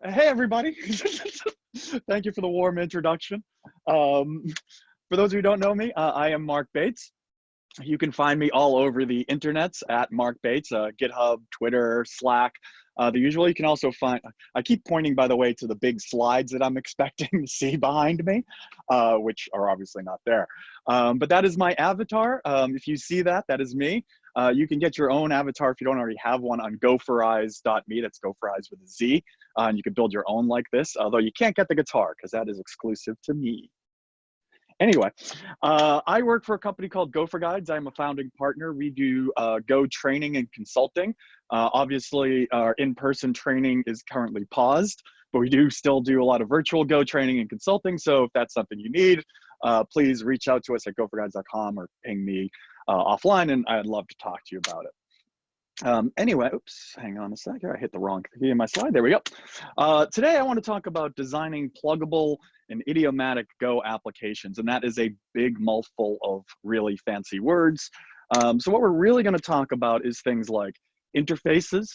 Hey, everybody. Thank you for the warm introduction. For those who don't know me, I am Mark Bates. You can find me all over the internets at Mark Bates, GitHub, Twitter, Slack. The usual. You can also find, I keep pointing, by the way, to the big slides that I'm expecting to see behind me, which are obviously not there. But that is my avatar. If you see that, that is me. You can get your own avatar if you don't already have one on goforize.me. That's goforize with a Z. And you can build your own like this, although you can't get the guitar because that is exclusive to me. Anyway, I work for a company called Go for Guides. I'm a founding partner. We do Go training and consulting. Obviously, our in-person training is currently paused, but we do still do a lot of virtual Go training and consulting. So if that's something you need, please reach out to us at goforguides.com or ping me offline, and I'd love to talk to you about it. Anyway, oops, hang on a sec here. I hit the wrong key in my slide. There we go. Today, I want to talk about designing pluggable and idiomatic Go applications, and that is a big mouthful of really fancy words. So what we're really going to talk about is things like interfaces,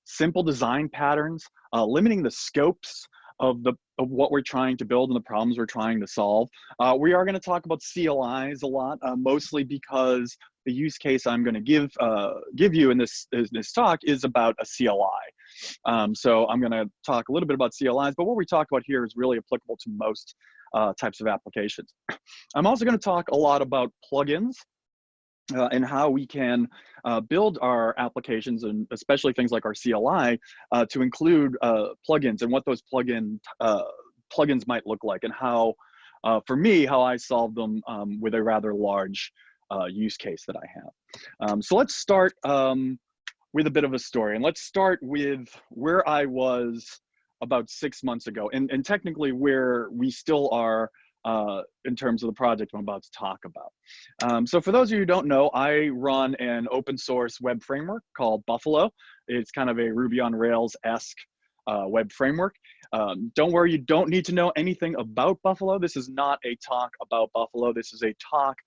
simple design patterns, limiting the scopes of what we're trying to build and the problems we're trying to solve. We are going to talk about CLIs a lot, mostly because the use case I'm going to give you in this talk is about a CLI. So I'm going to talk a little bit about CLIs, but what we talk about here is really applicable to most types of applications. I'm also going to talk a lot about plugins and how we can build our applications, and especially things like our CLI, to include plugins and what those plugins might look like, and how, for me, how I solve them with a rather large use case that I have. So let's start with a bit of a story, and let's start with where I was about 6 months ago, and technically where we still are in terms of the project I'm about to talk about. So for those of you who don't know, I run an open source web framework called Buffalo. It's kind of a Ruby on Rails-esque web framework. Don't worry, you don't need to know anything about Buffalo. This is not a talk about Buffalo. This is a talk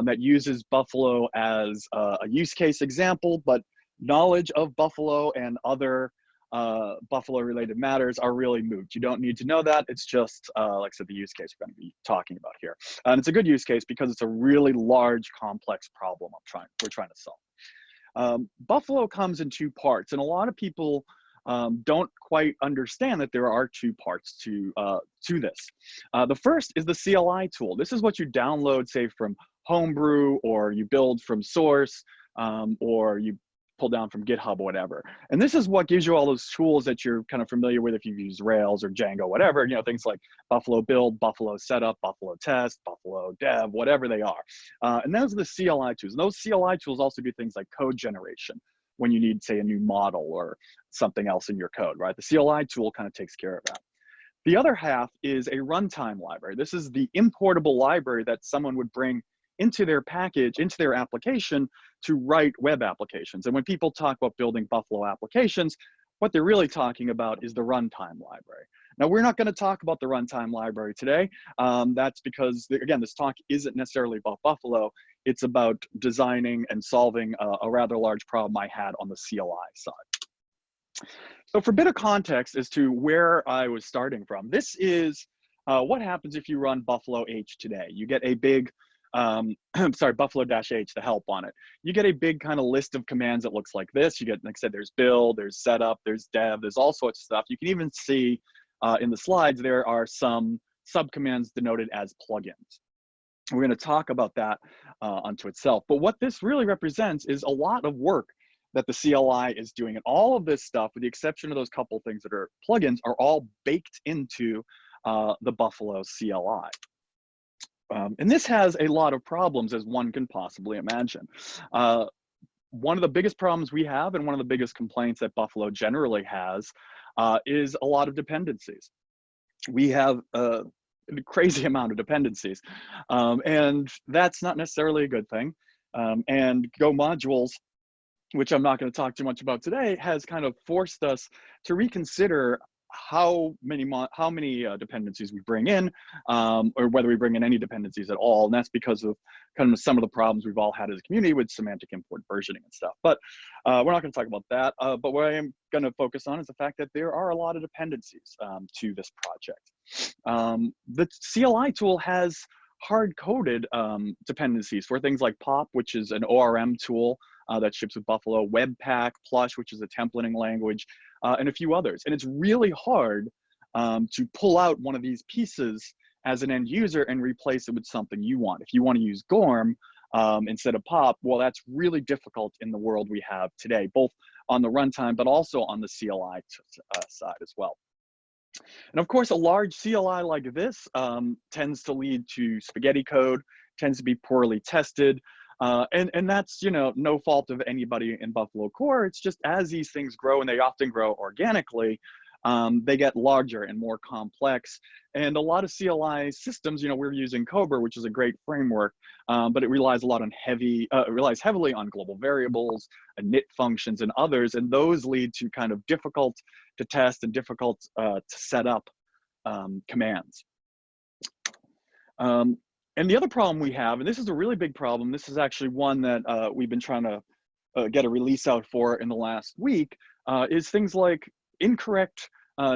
that uses Buffalo as a use case example, but knowledge of Buffalo and other Buffalo related matters are really moot. You don't need to know that. It's just, like I said, the use case we're going to be talking about here. And it's a good use case because it's a really large, complex problem we're trying to solve. Buffalo comes in two parts, and a lot of people don't quite understand that there are two parts to this. The first is the CLI tool. This is what you download, say, from Homebrew, or you build from source, or you pull down from GitHub or whatever. And this is what gives you all those tools that you're kind of familiar with if you've used Rails or Django, whatever, you know, things like Buffalo build, Buffalo setup, Buffalo test, Buffalo dev, whatever they are. And those are the CLI tools. And those CLI tools also do things like code generation when you need, say, a new model or something else in your code, right? The CLI tool kind of takes care of that. The other half is a runtime library. This is the importable library that someone would bring into their package, into their application to write web applications. And when people talk about building Buffalo applications, what they're really talking about is the runtime library. Now, we're not going to talk about the runtime library today. That's because, again, this talk isn't necessarily about Buffalo. It's about designing and solving a rather large problem I had on the CLI side. So for a bit of context as to where I was starting from, this is what happens if you run Buffalo H today. You get a big sorry, Buffalo-H, the help on it. You get a big kind of list of commands that looks like this. You get, like I said, there's build, there's setup, there's dev, there's all sorts of stuff. You can even see in the slides, there are some subcommands denoted as plugins. We're going to talk about that unto itself. But what this really represents is a lot of work that the CLI is doing. And all of this stuff, with the exception of those couple things that are plugins, are all baked into the Buffalo CLI. And this has a lot of problems, as one can possibly imagine. One of the biggest problems we have, and one of the biggest complaints that Buffalo generally has, is a lot of dependencies. We have a crazy amount of dependencies, and that's not necessarily a good thing. And Go modules, which I'm not going to talk too much about today, has kind of forced us to reconsider how many dependencies we bring in, or whether we bring in any dependencies at all. And that's because of kind of some of the problems we've all had as a community with semantic import versioning and stuff. But we're not going to talk about that. But what I am going to focus on is the fact that there are a lot of dependencies to this project. The CLI tool has hard-coded dependencies for things like POP, which is an ORM tool that ships with Buffalo, Webpack, Plush, which is a templating language, and a few others. And it's really hard to pull out one of these pieces as an end user and replace it with something you want. If you want to use GORM instead of POP, well, that's really difficult in the world we have today, both on the runtime, but also on the CLI side as well. And of course, a large CLI like this tends to lead to spaghetti code, tends to be poorly tested. And that's, you know, no fault of anybody in Buffalo core. It's just as these things grow, and they often grow organically, they get larger and more complex. And a lot of CLI systems, you know, we're using Cobra, which is a great framework, but it relies a lot on it relies heavily on global variables, init functions, and others. And those lead to kind of difficult to test and difficult to set up commands. And the other problem we have, and this is a really big problem, this is actually one that we've been trying to get a release out for in the last week, is things like incorrect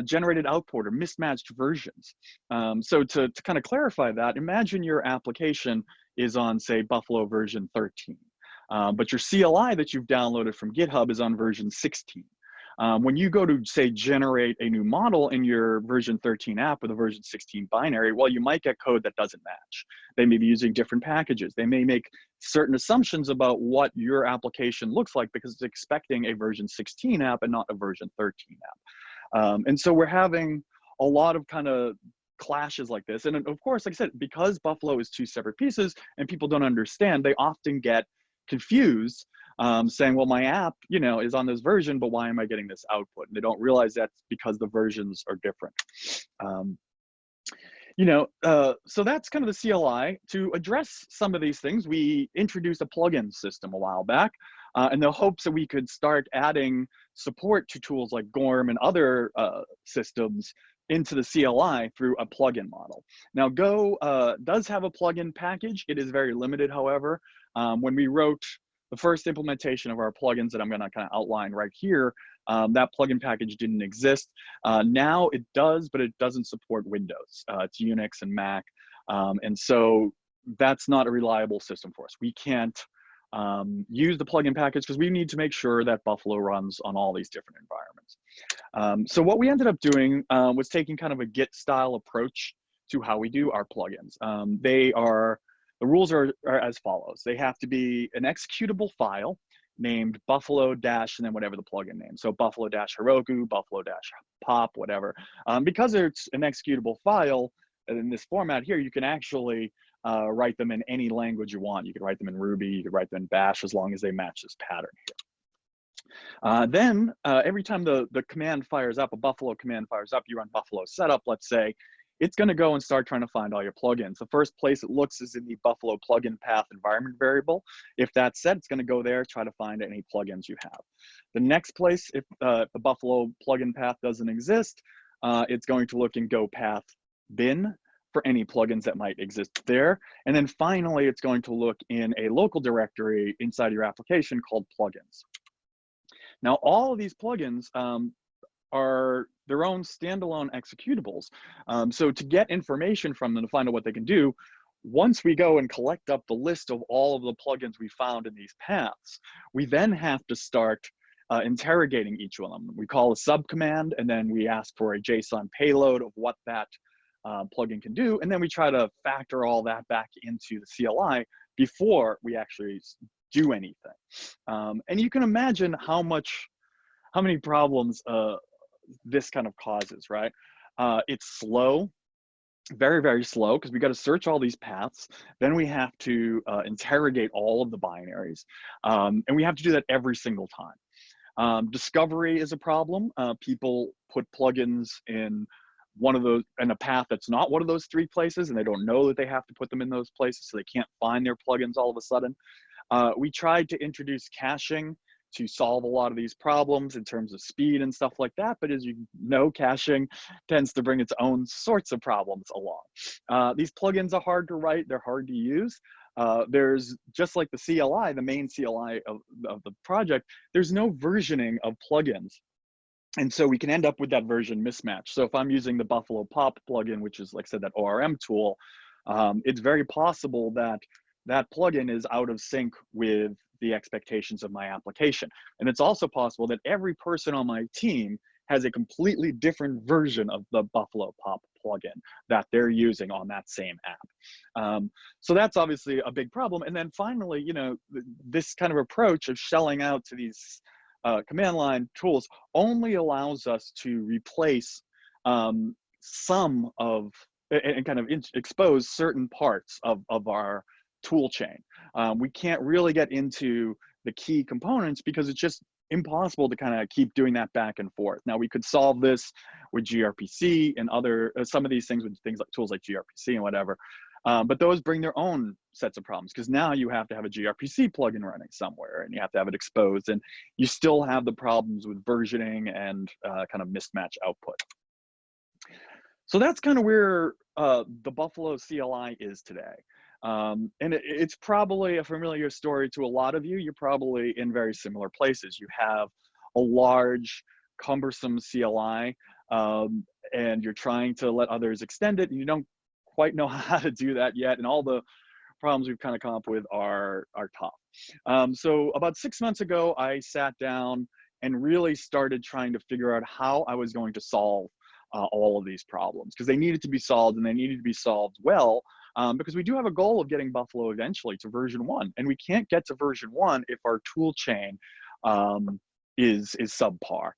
generated output or mismatched versions. So to kind of clarify that, imagine your application is on, say, Buffalo version 13, but your CLI that you've downloaded from GitHub is on version 16. When you go to, say, generate a new model in your version 13 app with a version 16 binary, well, you might get code that doesn't match. They may be using different packages. They may make certain assumptions about what your application looks like because it's expecting a version 16 app and not a version 13 app. And so we're having a lot of kind of clashes like this. And of course, like I said, because Buffalo is two separate pieces and people don't understand, they often get confused, saying, well, my app, you know, is on this version, but why am I getting this output? And they don't realize that's because the versions are different. You know, so that's kind of the CLI. To address some of these things, we introduced a plugin system a while back, in the hopes that we could start adding support to tools like GORM and other systems into the CLI through a plugin model. Now, Go does have a plugin package. It is very limited, however. When we wrote the first implementation of our plugins that I'm going to kind of outline right here, that plugin package didn't exist. Now it does, but it doesn't support Windows. It's Unix and Mac. And so that's not a reliable system for us. We can't use the plugin package because we need to make sure that Buffalo runs on all these different environments. So what we ended up doing was taking kind of a Git style approach to how we do our plugins. The rules are as follows. They have to be an executable file named Buffalo dash and then whatever the plugin name. So Buffalo dash Heroku, Buffalo dash Pop, whatever. Because it's an executable file in this format here, you can actually write them in any language you want. You can write them in Ruby, you can write them in Bash, as long as they match this pattern here. Then every time the command fires up, a Buffalo command fires up, you run Buffalo setup, let's say, it's going to go and start trying to find all your plugins. The first place it looks is in the Buffalo plugin path environment variable. If that's set, it's going to go there, try to find any plugins you have. The next place, if the Buffalo plugin path doesn't exist, it's going to look in Go path bin for any plugins that might exist there. And then finally, it's going to look in a local directory inside your application called plugins. Now, all of these plugins are their own standalone executables. So to get information from them to find out what they can do, once we go and collect up the list of all of the plugins we found in these paths, we then have to start interrogating each of them. We call a subcommand, and then we ask for a JSON payload of what that plugin can do, and then we try to factor all that back into the CLI before we actually do anything. And you can imagine how many problems this kind of causes, right? It's slow, very, very slow, because we got to search all these paths. Then we have to interrogate all of the binaries. And we have to do that every single time. Discovery is a problem. People put plugins in a path that's not one of those three places, and they don't know that they have to put them in those places, so they can't find their plugins all of a sudden. We tried to introduce caching to solve a lot of these problems in terms of speed and stuff like that. But as you know, caching tends to bring its own sorts of problems along. These plugins are hard to write, they're hard to use. There's, just like the CLI, the main CLI of the project, there's no versioning of plugins. And so we can end up with that version mismatch. So if I'm using the Buffalo Pop plugin, which is, like I said, that ORM tool, it's very possible that that plugin is out of sync with the expectations of my application. And it's also possible that every person on my team has a completely different version of the Buffalo Pop plugin that they're using on that same app. So that's obviously a big problem. And then finally, you know, this kind of approach of shelling out to these command line tools only allows us to replace some of, and kind of expose certain parts of our tool chain. We can't really get into the key components because it's just impossible to kind of keep doing that back and forth. Now we could solve this with gRPC and other, some of these things with things like tools like gRPC and whatever, but those bring their own sets of problems because now you have to have a gRPC plugin running somewhere and you have to have it exposed, and you still have the problems with versioning and kind of mismatch output. So that's kind of where the Buffalo CLI is today. And it's probably a familiar story to a lot of you. You're probably in very similar places. You have a large, cumbersome CLI, and you're trying to let others extend it, and you don't quite know how to do that yet. And all the problems we've kind of come up with are tough. So about 6 months ago, I sat down and really started trying to figure out how I was going to solve all of these problems, because they needed to be solved, and they needed to be solved well, because we do have a goal of getting Buffalo eventually to version 1, and we can't get to version 1 if our tool chain is subpar.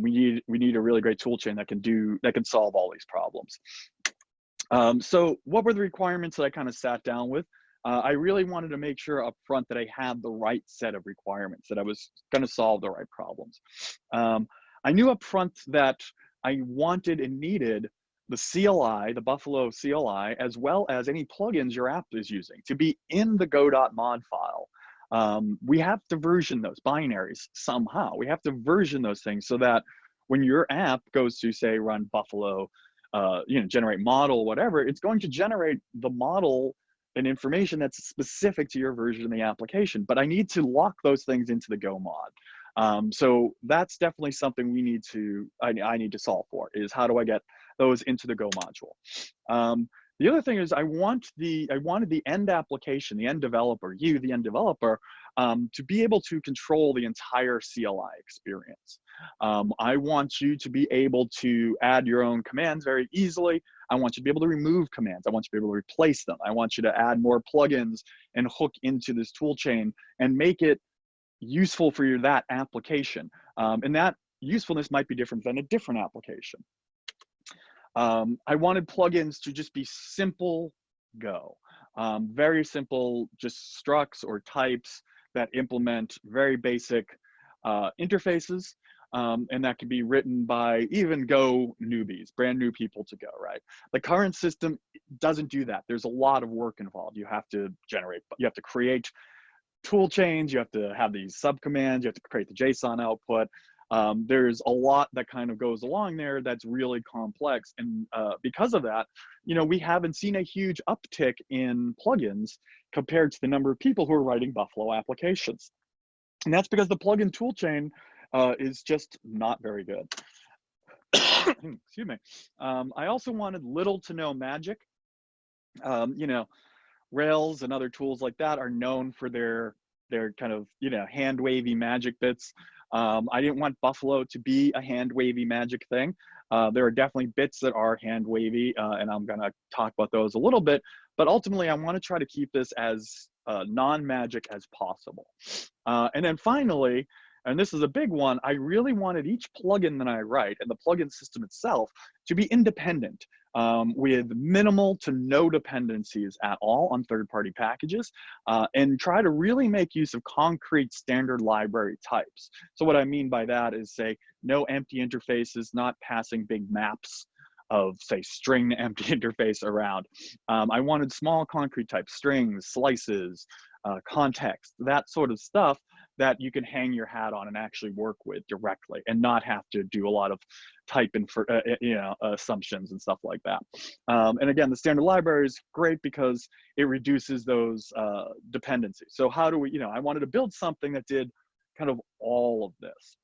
We need a really great tool chain that can solve all these problems. So what were the requirements that I kind of sat down with? I really wanted to make sure up front that I had the right set of requirements, that I was going to solve the right problems. I knew up front that I wanted and needed the CLI, the Buffalo CLI, as well as any plugins your app is using, to be in the go.mod file. We have to version those binaries somehow. We have to version those things so that when your app goes to, say, run Buffalo, generate model, whatever, it's going to generate the model and information that's specific to your version of the application. But I need to lock those things into the Go mod. So that's definitely something I need to solve for, is how do I get those into the Go module. The other thing is I wanted the end application, the end developer, the end developer, to be able to control the entire CLI experience. I want you to be able to add your own commands very easily. I want you to be able to remove commands. I want you to be able to replace them. I want you to add more plugins and hook into this tool chain and make it useful for that application. And that usefulness might be different than a different application. I wanted plugins to just be simple Go. Very simple, just structs or types that implement very basic interfaces. And that can be written by even Go newbies, brand new people to Go, right? The current system doesn't do that. There's a lot of work involved. You have to create tool chains, you have to have these subcommands, you have to create the JSON output. There's a lot that kind of goes along there that's really complex. And because of that, we haven't seen a huge uptick in plugins compared to the number of people who are writing Buffalo applications. And that's because the plugin toolchain is just not very good. Excuse me. I also wanted little to no magic. Rails and other tools like that are known for their kind of, hand wavy magic bits. I didn't want Buffalo to be a hand wavy magic thing. There are definitely bits that are hand wavy, and I'm gonna talk about those a little bit, but ultimately I want to try to keep this as non-magic as possible. And then finally, and this is a big one, I really wanted each plugin that I write and the plugin system itself to be independent, with minimal to no dependencies at all on third-party packages, and try to really make use of concrete standard library types. So what I mean by that is, say, no empty interfaces, not passing big maps of, say, string empty interface around. I wanted small concrete types, strings, slices, context, that sort of stuff, that you can hang your hat on and actually work with directly, and not have to do a lot of type in for assumptions and stuff like that. And again, the standard library is great because it reduces those dependencies. So how do we, I wanted to build something that did kind of all of this.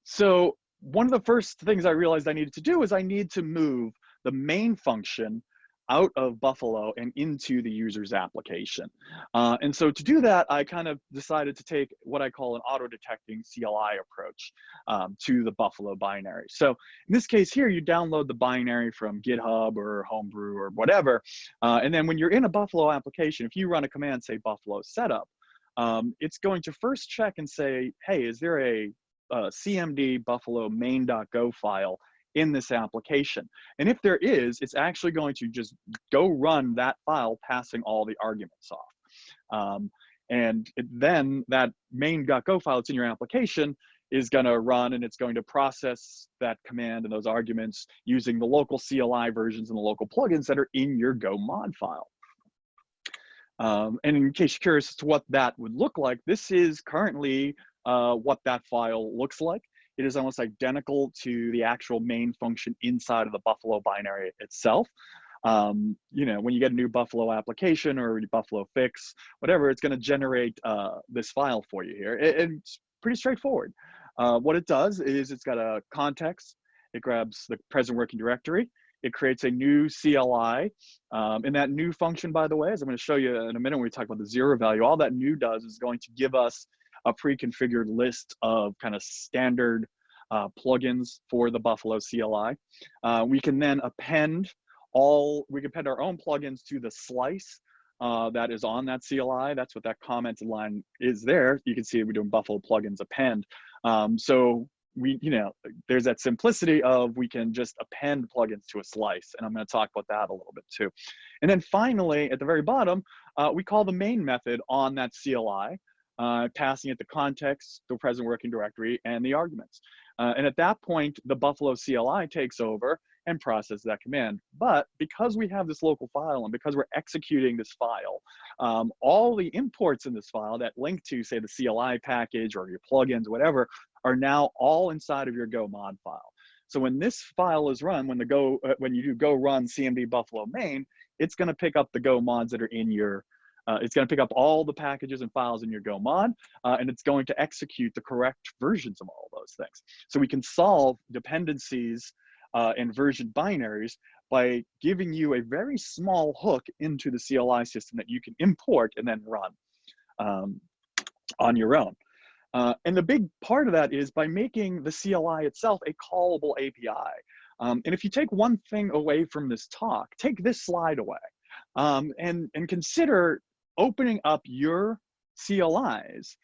So one of the first things I realized I needed to do is I need to move the main function out of Buffalo and into the user's application. And so to do that, I kind of decided to take what I call an auto-detecting CLI approach to the Buffalo binary. So in this case here, you download the binary from GitHub or Homebrew or whatever. And then when you're in a Buffalo application, if you run a command, say Buffalo setup, it's going to first check and say, hey, is there a CMD Buffalo main.go file in this application? And if there is, it's actually going to just go run that file, passing all the arguments off. Then that main.go file that's in your application is going to run, and it's going to process that command and those arguments using the local CLI versions and the local plugins that are in your Go mod file. And in case you're curious as to what that would look like, this is currently what that file looks like. It is almost identical to the actual main function inside of the Buffalo binary itself. When you get a new Buffalo application or a Buffalo fix, whatever, it's going to generate this file for you here. It's pretty straightforward. What it does is it's got a context. It grabs the present working directory. It creates a new CLI. And that new function, by the way, as I'm going to show you in a minute when we talk about the zero value, all that new does is going to give us a pre-configured list of kind of standard plugins for the Buffalo CLI. We can then append our own plugins to the slice that is on that CLI. That's what that commented line is there. You can see we're doing Buffalo plugins append. So there's that simplicity of we can just append plugins to a slice, and I'm going to talk about that a little bit too. And then finally, at the very bottom, we call the main method on that CLI, passing it the context, the present working directory, and the arguments. And at that point, the Buffalo CLI takes over and processes that command. But because we have this local file and because we're executing this file, all the imports in this file that link to, say, the CLI package or your plugins, whatever, are now all inside of your Go mod file. So when this file is run, when you do Go run CMD Buffalo main, it's going to pick up the Go mods that are in your it's going to pick up all the packages and files in your Go mod, and it's going to execute the correct versions of all of those things. So we can solve dependencies and version binaries by giving you a very small hook into the CLI system that you can import and then run on your own. And the big part of that is by making the CLI itself a callable API. And if you take one thing away from this talk, take this slide away and consider opening up your CLIs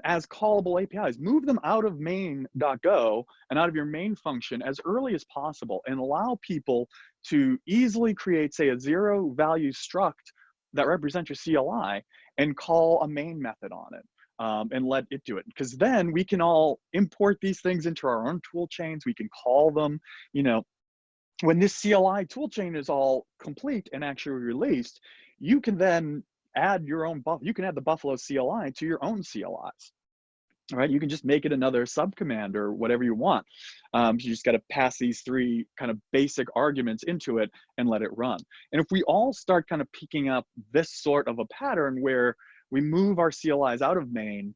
as callable APIs. Move them out of main.go and out of your main function as early as possible, and allow people to easily create, say, a zero value struct that represents your CLI and call a main method on it. And let it do it, because then we can all import these things into our own tool chains. We can call them, when this CLI tool chain is all complete and actually released, you can then add your own, you can add the Buffalo CLI to your own CLIs. All right, you can just make it another subcommand or whatever you want. You just got to pass these three kind of basic arguments into it and let it run. And if we all start kind of picking up this sort of a pattern where we move our CLIs out of main,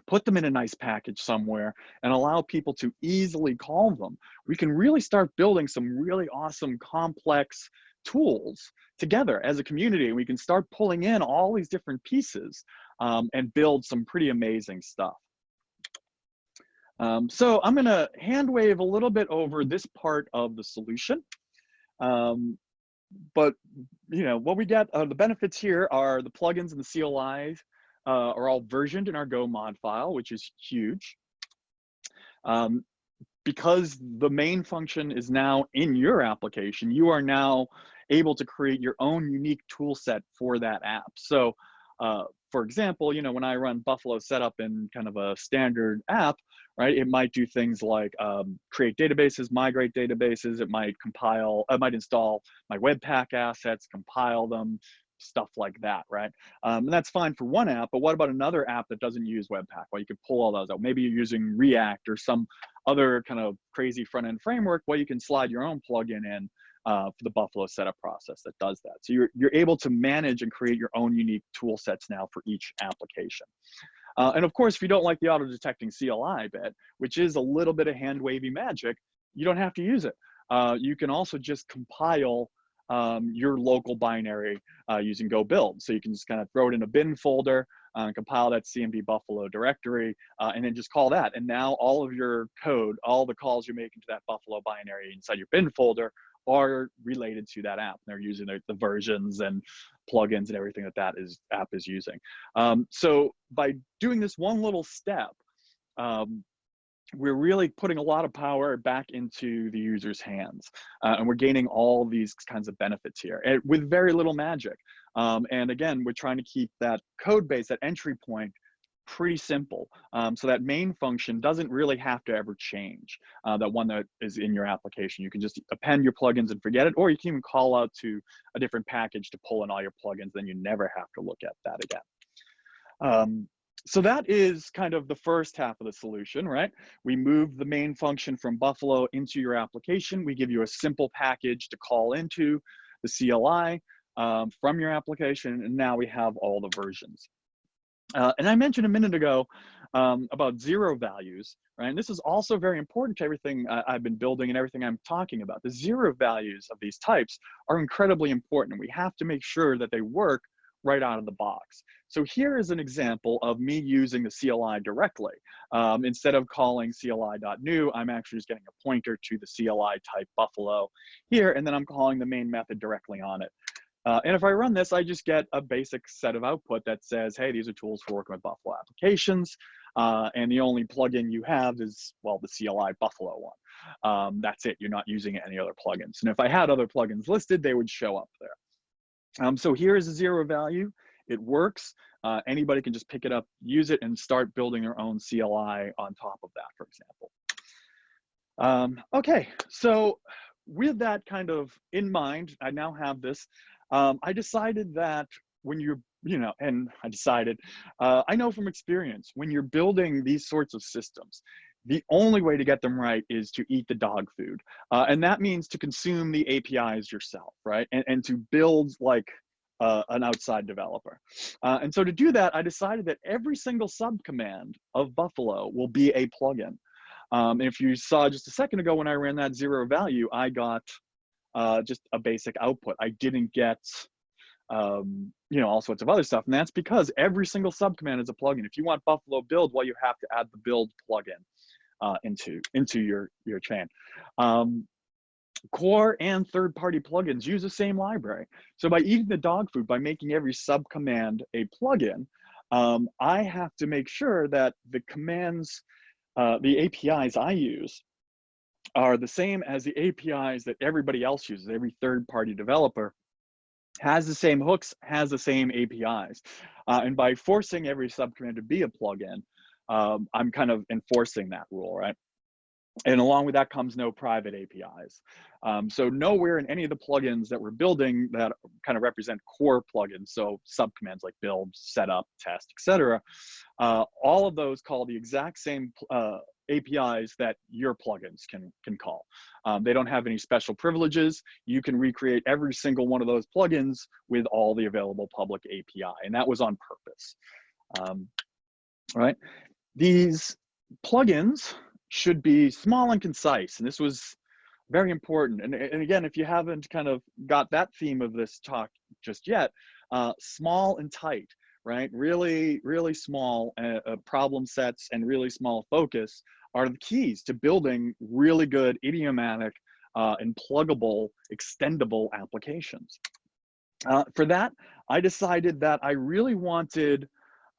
put them in a nice package somewhere, and allow people to easily call them, we can really start building some really awesome, complex tools together as a community. We can start pulling in all these different pieces and build some pretty amazing stuff. So I'm going to hand wave a little bit over this part of the solution. But what we get, the benefits here are the plugins and the CLIs are all versioned in our Go mod file, which is huge. Because the main function is now in your application, you are now able to create your own unique tool set for that app. So for example, when I run Buffalo setup in kind of a standard app, right, it might do things like create databases, migrate databases. It might compile, it might install my Webpack assets, compile them, stuff like that, right? And that's fine for one app, but what about another app that doesn't use Webpack? Well, you could pull all those out. Maybe you're using React or some other kind of crazy front-end framework. Well, you can slide your own plugin in for the Buffalo setup process that does that. So you're able to manage and create your own unique tool sets now for each application. And of course, if you don't like the auto-detecting CLI bit, which is a little bit of hand-wavy magic, you don't have to use it. You can also just compile your local binary using Go build. So you can just kind of throw it in a bin folder, compile that CMD Buffalo directory, and then just call that. And now all of your code, all the calls you're making to that Buffalo binary inside your bin folder are related to that app. They're using the versions and plugins and everything that app is using. So by doing this one little step, we're really putting a lot of power back into the user's hands, and we're gaining all these kinds of benefits here and with very little magic. And again, we're trying to keep that code base, that entry point, pretty simple, so that main function doesn't really have to ever change. That one that is in your application, you can just append your plugins and forget it, or you can even call out to a different package to pull in all your plugins, then you never have to look at that again. So that is kind of the first half of the solution, right? We move the main function from Buffalo into your application. We give you a simple package to call into the CLI from your application, and now we have all the versions. And I mentioned a minute ago about zero values, right? And this is also very important to everything I've been building and everything I'm talking about. The zero values of these types are incredibly important. We have to make sure that they work right out of the box. So here is an example of me using the CLI directly. Instead of calling CLI.new, I'm actually just getting a pointer to the CLI type Buffalo here, and then I'm calling the main method directly on it. And if I run this, I just get a basic set of output that says, hey, these are tools for working with Buffalo applications. And the only plugin you have is, well, the CLI Buffalo one. That's it. You're not using any other plugins. And if I had other plugins listed, they would show up there. So here is a zero value. It works. Anybody can just pick it up, use it, and start building their own CLI on top of that, for example. Okay, so with that kind of in mind, I now have this. I decided that when you're, I know from experience, when you're building these sorts of systems, the only way to get them right is to eat the dog food. And that means to consume the APIs yourself, right? And to build like an outside developer. And so to do that, I decided that every single subcommand of Buffalo will be a plugin. If you saw just a second ago when I ran that zero value, I got just a basic output. I didn't get all sorts of other stuff. And that's because every single subcommand is a plugin. If you want Buffalo build, well, you have to add the build plugin into your chain. Core and third-party plugins use the same library. So by eating the dog food, by making every subcommand a plugin, I have to make sure that the commands, the APIs I use are the same as the APIs that everybody else uses. Every third-party developer has the same hooks, has the same APIs. And by forcing every subcommand to be a plugin, I'm kind of enforcing that rule, right? And along with that comes no private APIs. So nowhere in any of the plugins that we're building that kind of represent core plugins, so subcommands like build, setup, test, etc., all of those call the exact same APIs that your plugins can call. They don't have any special privileges. You can recreate every single one of those plugins with all the available public API, and that was on purpose. Right? These plugins should be small and concise, and this was very important. And again, if you haven't kind of got that theme of this talk just yet, small and tight, right? Really, really small problem sets and really small focus are the keys to building really good idiomatic and pluggable, extendable applications. For that, I decided that I really wanted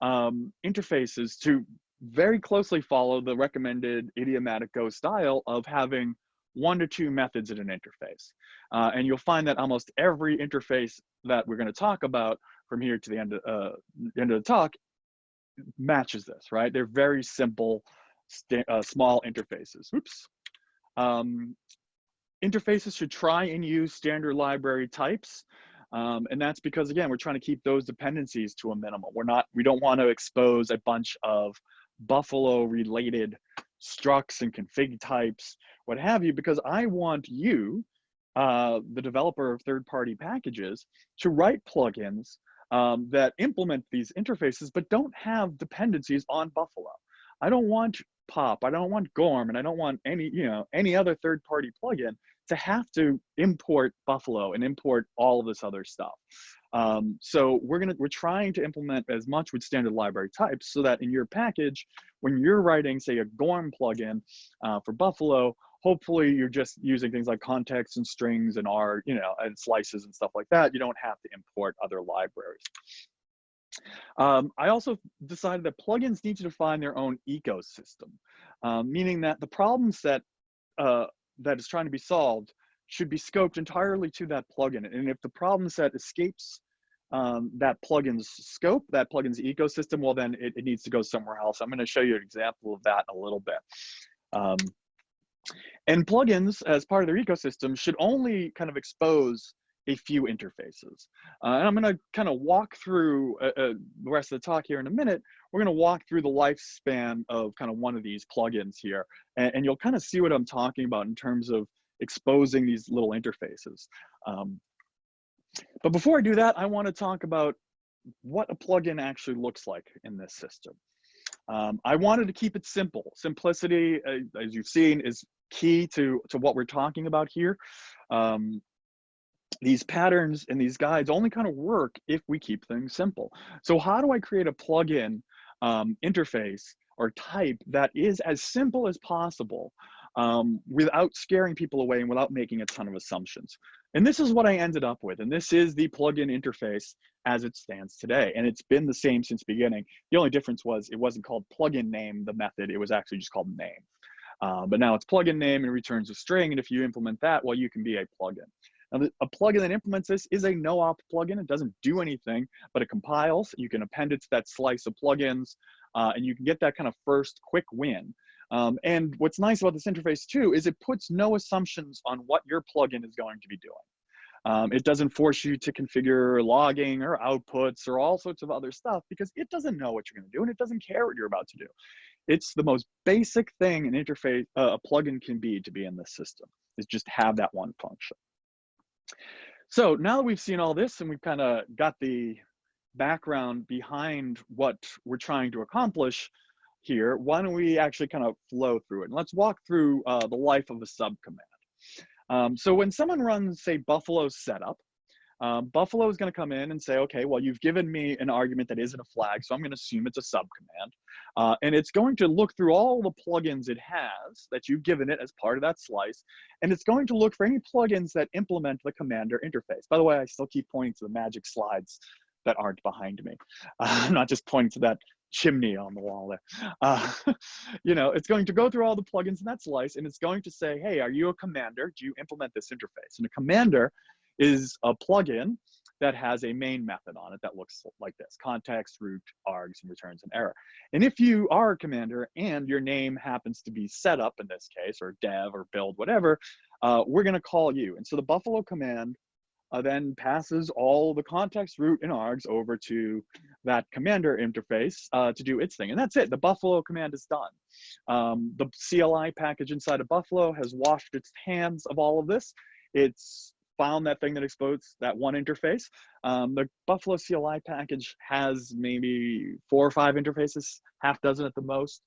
interfaces to very closely follow the recommended idiomatic Go style of having 1 to 2 methods in an interface. And you'll find that almost every interface that we're going to talk about from here to the end of the talk matches this, right? They're very simple, small interfaces. Oops. Interfaces should try and use standard library types. And that's because, again, we're trying to keep those dependencies to a minimum. We don't want to expose a bunch of Buffalo related structs and config types, what have you, because I want you, the developer of third-party packages, to write plugins that implement these interfaces, but don't have dependencies on Buffalo. I don't want Pop, I don't want Gorm, and I don't want any other third-party plugin to have to import Buffalo and import all of this other stuff. So we're trying to implement as much with standard library types so that in your package, when you're writing, say, a Gorm plugin for Buffalo, hopefully you're just using things like context and strings and and slices and stuff like that. You don't have to import other libraries. I also decided that plugins need to define their own ecosystem, meaning that the problem set that is trying to be solved should be scoped entirely to that plugin. And if the problem set escapes that plugin's scope, that plugin's ecosystem, well, then it needs to go somewhere else. I'm going to show you an example of that in a little bit. And plugins, as part of their ecosystem, should only kind of expose a few interfaces. And I'm going to kind of walk through the rest of the talk here in a minute. We're going to walk through the lifespan of kind of one of these plugins here, and you'll kind of see what I'm talking about in terms of exposing these little interfaces. But before I do that, I want to talk about what a plugin actually looks like in this system. I wanted to keep it simple. Simplicity, as you've seen, is key to what we're talking about here. These patterns and these guides only kind of work if we keep things simple. So how do I create a plugin interface or type that is as simple as possible without scaring people away and without making a ton of assumptions? And this is what I ended up with. And this is the plugin interface as it stands today. And it's been the same since the beginning. The only difference was it wasn't called plugin name, the method, it was actually just called name. But now it's plugin name and returns a string. And if you implement that, well, you can be a plugin. Now, a plugin that implements this is a no-op plugin. It doesn't do anything, but it compiles. You can append it to that slice of plugins, and you can get that kind of first quick win. And what's nice about this interface too is it puts no assumptions on what your plugin is going to be doing. It doesn't force you to configure logging or outputs or all sorts of other stuff because it doesn't know what you're going to do and it doesn't care what you're about to do. It's the most basic thing an interface, a plugin can be to be in this system, is just have that one function. So now that we've seen all this and we've kind of got the background behind what we're trying to accomplish here, why don't we actually kind of flow through it? And let's walk through the life of a subcommand. So when someone runs, say, Buffalo setup, Buffalo is going to come in and say, okay, well, you've given me an argument that isn't a flag, so I'm going to assume it's a subcommand. And it's going to look through all the plugins it has that you've given it as part of that slice, and it's going to look for any plugins that implement the commander interface. By the way, I still keep pointing to the magic slides that aren't behind me. I'm not just pointing to that chimney on the wall there. It's going to go through all the plugins in that slice, and it's going to say, hey, are you a commander? Do you implement this interface? And a commander is a plugin that has a main method on it that looks like this: context, root, args, and returns an error. And if you are a commander and your name happens to be setup in this case, or dev or build, whatever, we're going to call you. And so the Buffalo command then passes all the context, root, and args over to that commander interface to do its thing. And that's it. The Buffalo command is done. The CLI package inside of Buffalo has washed its hands of all of this. It's found that thing that exposed that one interface. The Buffalo CLI package has maybe 4 or 5 interfaces, half dozen at the most.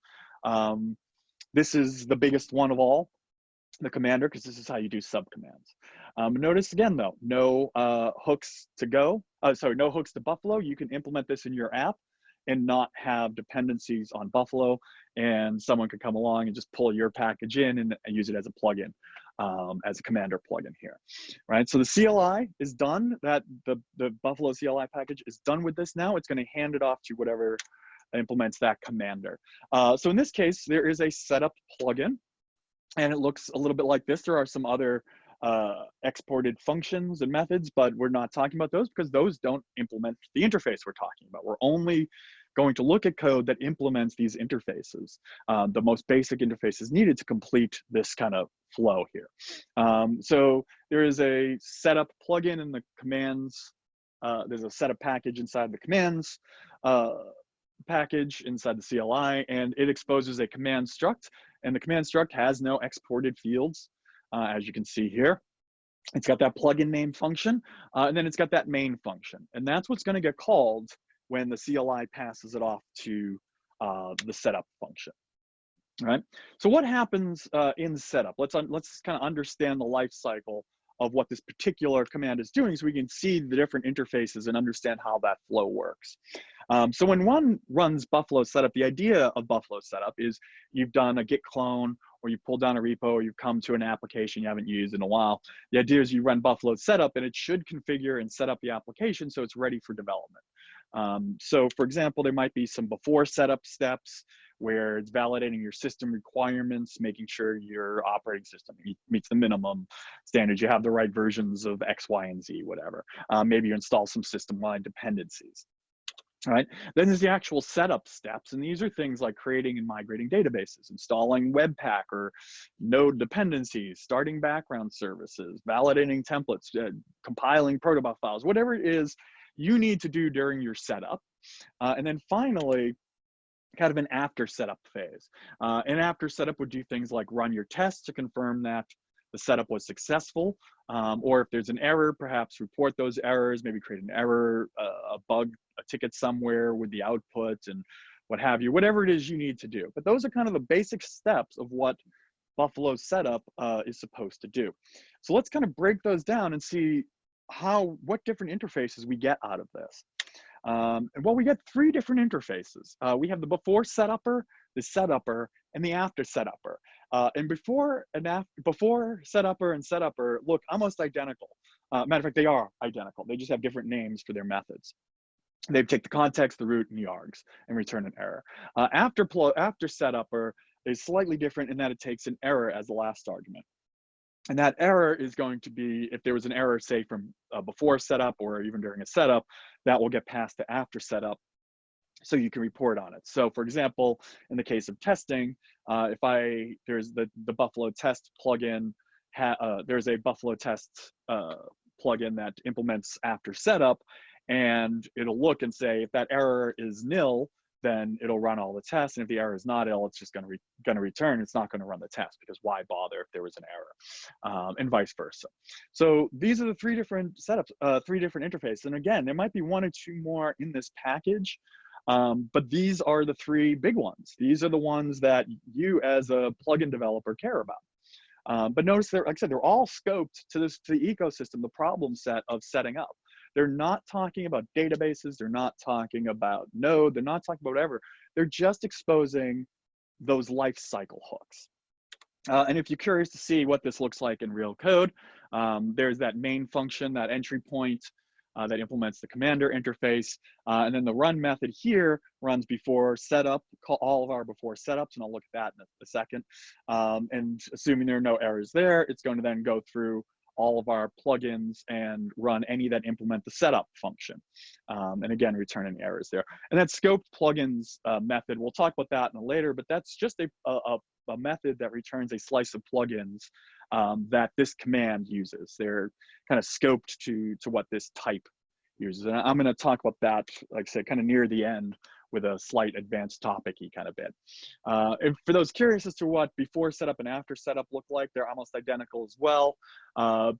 This is the biggest one of all, the commander, because this is how you do subcommands. Notice again though, no hooks to Go. No hooks to Buffalo. You can implement this in your app and not have dependencies on Buffalo, and someone could come along and just pull your package in and use it as a plugin, as a commander plugin here, right? So the CLI is done. That the Buffalo CLI package is done with this now. It's going to hand it off to whatever implements that commander. So in this case, there is a setup plugin, and it looks a little bit like this. There are some other exported functions and methods, but we're not talking about those because those don't implement the interface we're talking about. We're only going to look at code that implements these interfaces, the most basic interfaces needed to complete this kind of flow here. So there is a setup plugin in the commands. There's a setup package inside the commands package inside the CLI, and it exposes a command struct, and the command struct has no exported fields, as you can see here. It's got that plugin name function, and then it's got that main function, and that's what's going to get called when the CLI passes it off to the setup function. Right. So what happens in setup? Let's kind of understand the life cycle of what this particular command is doing, so we can see the different interfaces and understand how that flow works. So when one runs Buffalo setup, the idea of Buffalo setup is you've done a git clone, or you pull down a repo, or you've come to an application you haven't used in a while. The idea is you run Buffalo setup, and it should configure and set up the application so it's ready for development. So for example, there might be some before setup steps where it's validating your system requirements, making sure your operating system meets the minimum standards, you have the right versions of X, Y, and Z, whatever. Maybe you install some system-wide dependencies. All right, then there's the actual setup steps, and these are things like creating and migrating databases, installing Webpack or Node dependencies, starting background services, validating templates, compiling protobuf files, whatever it is you need to do during your setup. And then finally, kind of an after setup phase. An after setup would do things like run your tests to confirm that the setup was successful, or if there's an error, perhaps report those errors, maybe create an error, a bug, a ticket somewhere with the output and what have you, whatever it is you need to do. But those are kind of the basic steps of what Buffalo setup is supposed to do. So let's kind of break those down and see what different interfaces we get out of this. Well, we get three different interfaces. We have the before setupper, the setupper, and the after setupper. And before setupper and setupper look almost identical. Matter of fact, they are identical. They just have different names for their methods. They take the context, the root, and the args, and return an error. After setupper is slightly different in that it takes an error as the last argument. And that error is going to be, if there was an error, say from before setup or even during a setup, that will get passed to after setup, so you can report on it. So for example, in the case of testing, there's the Buffalo test plugin, there's a Buffalo test plugin that implements after setup, and it'll look and say if that error is nil, then it'll run all the tests. And if the error is not nil, it's just going to return. It's not going to run the test, because why bother if there was an error, and vice versa. So these are the three different setups, three different interfaces. And again, there might be one or two more in this package, but these are the three big ones. These are the ones that you as a plugin developer care about. But notice that, like I said, they're all scoped to the ecosystem, the problem set of setting up. They're not talking about databases. They're not talking about Node. They're not talking about whatever. They're just exposing those life cycle hooks. And if you're curious to see what this looks like in real code, there's that main function, that entry point that implements the commander interface. And then the run method here runs before setup, call all of our before setups, and I'll look at that in a second. And assuming there are no errors there, it's going to then go through all of our plugins and run any that implement the setup function. And again, return any errors there. And that scoped plugins method, we'll talk about that in a later, but that's just a method that returns a slice of plugins that this command uses. They're kind of scoped to what this type uses. And I'm gonna talk about that, like I said, kind of near the end with a slight advanced topic-y kind of bit. And for those curious as to what before setup and after setup look like, they're almost identical as well.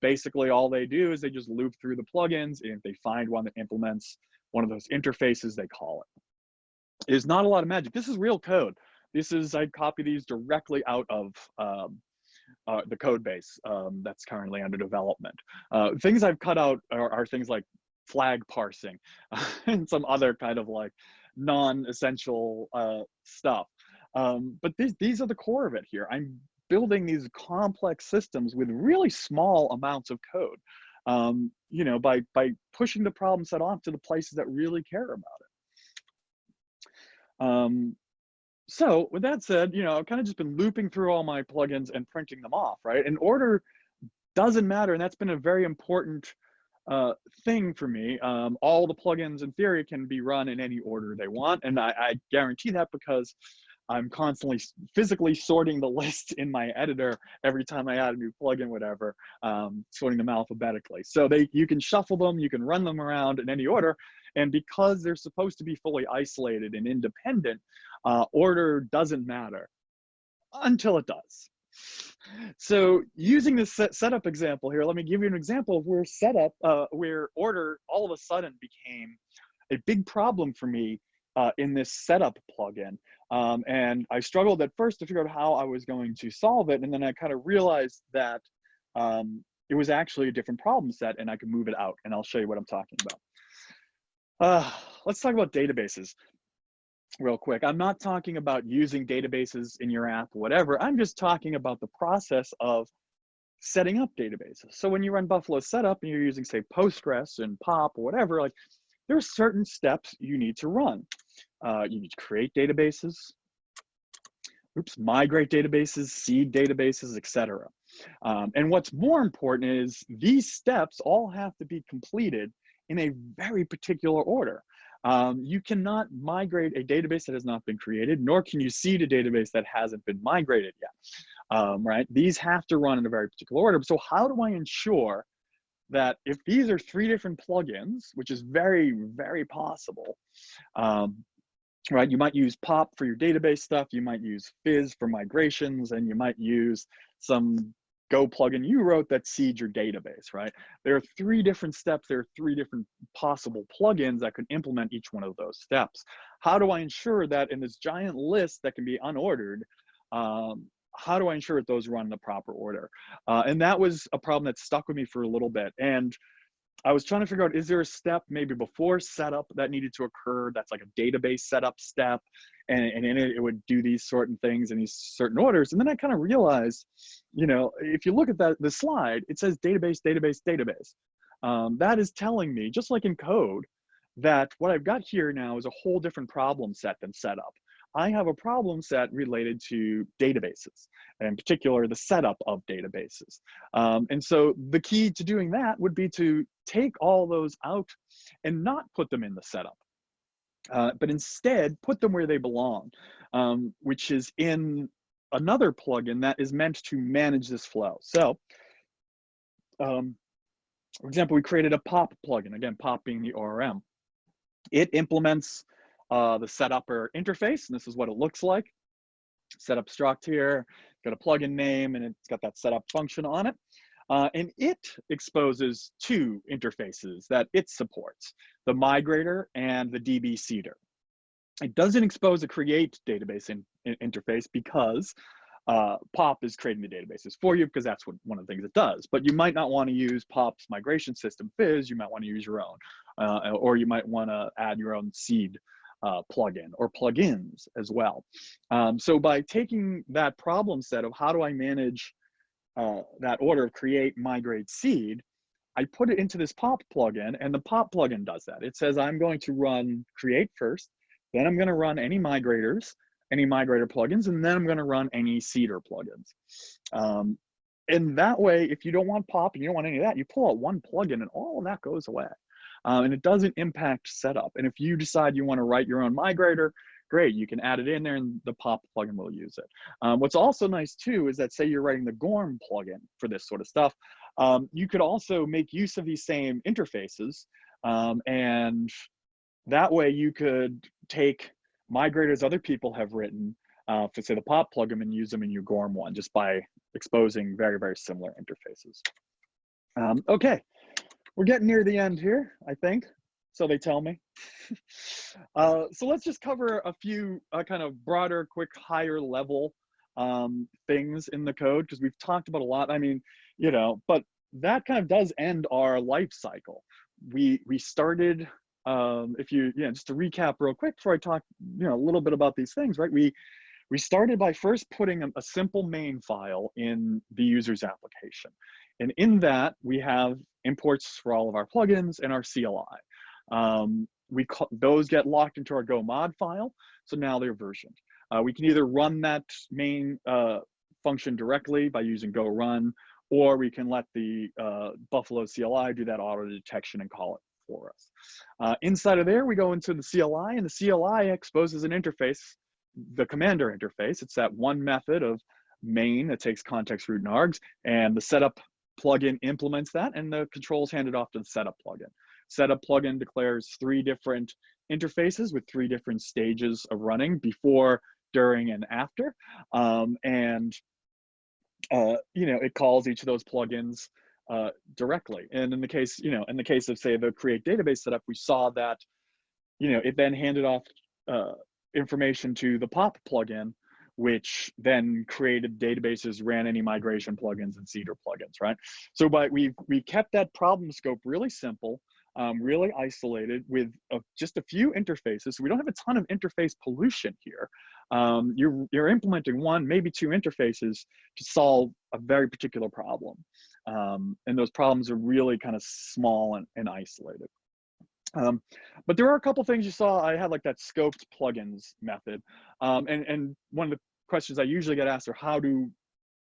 Basically, all they do is they just loop through the plugins, and if they find one that implements one of those interfaces, they call it. There's not a lot of magic. This is real code. I copy these directly out of the code base that's currently under development. Things I've cut out are things like flag parsing and some other kind of like non-essential stuff. But these are the core of it here. I'm building these complex systems with really small amounts of code, you know, by pushing the problem set off to the places that really care about it. So with that said, you know, I've kind of just been looping through all my plugins and printing them off, right? And order doesn't matter, and that's been a very important thing for me. All the plugins in theory can be run in any order they want, and I guarantee that because I'm constantly physically sorting the list in my editor every time I add a new plugin, whatever, sorting them alphabetically. So you can shuffle them, you can run them around in any order, and because they're supposed to be fully isolated and independent, order doesn't matter until it does. So using this setup example here, let me give you an example of where where order all of a sudden became a big problem for me in this setup plugin. And I struggled at first to figure out how I was going to solve it. And then I kind of realized that it was actually a different problem set and I could move it out. And I'll show you what I'm talking about. Let's talk about databases real quick. I'm not talking about using databases in your app, whatever. I'm just talking about the process of setting up databases. So when you run Buffalo setup and you're using, say, Postgres and POP or whatever, like there are certain steps you need to run. You need to create databases, migrate databases, seed databases, etc. And what's more important is these steps all have to be completed in a very particular order. You cannot migrate a database that has not been created, nor can you seed a database that hasn't been migrated yet, right? These have to run in a very particular order. So how do I ensure that if these are 3 different plugins, which is very, very possible, right? You might use POP for your database stuff, you might use Fizz for migrations, and you might use some Go plugin you wrote that seeds your database, right? There are 3 different steps, there are 3 different possible plugins that could implement each one of those steps. How do I ensure that in this giant list that can be unordered, how do I ensure that those run in the proper order? And that was a problem that stuck with me for a little bit. And I was trying to figure out, is there a step maybe before setup that needed to occur that's like a database setup step, and in it, it would do these certain things in these certain orders. And then I kind of realized, you know, if you look at the slide, it says database, database, database. That is telling me, just like in code, that what I've got here now is a whole different problem set than setup. I have a problem set related to databases, and in particular, the setup of databases. And so the key to doing that would be to take all those out and not put them in the setup, but instead put them where they belong, which is in another plugin that is meant to manage this flow. So, for example, we created a POP plugin, again, POP being the ORM. It implements the setupper interface, and this is what it looks like. Setup struct here, got a plugin name, and it's got that setup function on it. And it exposes 2 interfaces that it supports, the migrator and the DB seeder. It doesn't expose a create database interface because POP is creating the databases for you, because that's one of the things it does. But you might not want to use POP's migration system Fizz, you might want to use your own, or you might want to add your own seed plugin or plugins as well. So by taking that problem set of how do I manage that order of create, migrate, seed, I put it into this POP plugin, and the POP plugin does that. It says I'm going to run create first, then I'm going to run any migrator plugins, and then I'm going to run any seeder plugins. And that way, if you don't want POP and you don't want any of that, you pull out one plugin and all of that goes away. And it doesn't impact setup. And if you decide you want to write your own migrator, great, you can add it in there and the POP plugin will use it. What's also nice too is that, say you're writing the GORM plugin for this sort of stuff, you could also make use of these same interfaces, and that way you could take migrators other people have written for, say, the POP plugin and use them in your GORM one, just by exposing very, very similar interfaces. Okay, we're getting near the end here, I think. So they tell me. So let's just cover a few kind of broader, quick, higher level things in the code, because we've talked about a lot. I mean, you know, but that kind of does end our life cycle. We started, just to recap real quick before I talk, a little bit about these things, right? We started by first putting a simple main file in the user's application. And in that, we have imports for all of our plugins and our CLI. Those get locked into our Go mod file, so now they're versioned. We can either run that main function directly by using Go run, or we can let the Buffalo CLI do that auto detection and call it for us. Inside of there, we go into the CLI, and the CLI exposes an interface, the commander interface. It's that one method of main that takes context, root, and args, and the setup plugin implements that, and the controls handed off to the setup plugin. Setup plugin declares 3 different interfaces with 3 different stages of running: before, during, and after. You know, it calls each of those plugins directly. And in the case, you know, in the case of, say, the create database setup, we saw that, you know, it then handed off information to the pop plugin, which then created databases, ran any migration plugins and seeder plugins, right? So we kept that problem scope really simple, really isolated with just a few interfaces. So we don't have a ton of interface pollution here. You're implementing 1, maybe 2 interfaces to solve a very particular problem. And those problems are really kind of small and isolated. But there are a couple things you saw. I had like that scoped plugins method. And one of the questions I usually get asked are, how do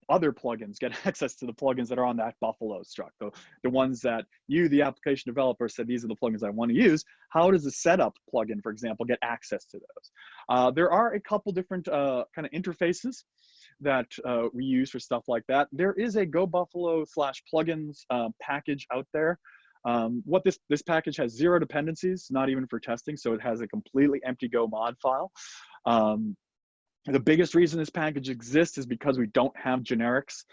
other plugins get access to the plugins that are on that Buffalo struct? The ones that you, the application developer, said these are the plugins I want to use. How does the setup plugin, for example, get access to those? There are a couple different kind of interfaces that we use for stuff like that. There is a Go Buffalo /plugins package out there. What this package has 0 dependencies, not even for testing, so it has a completely empty Go mod file. The biggest reason this package exists is because we don't have generics.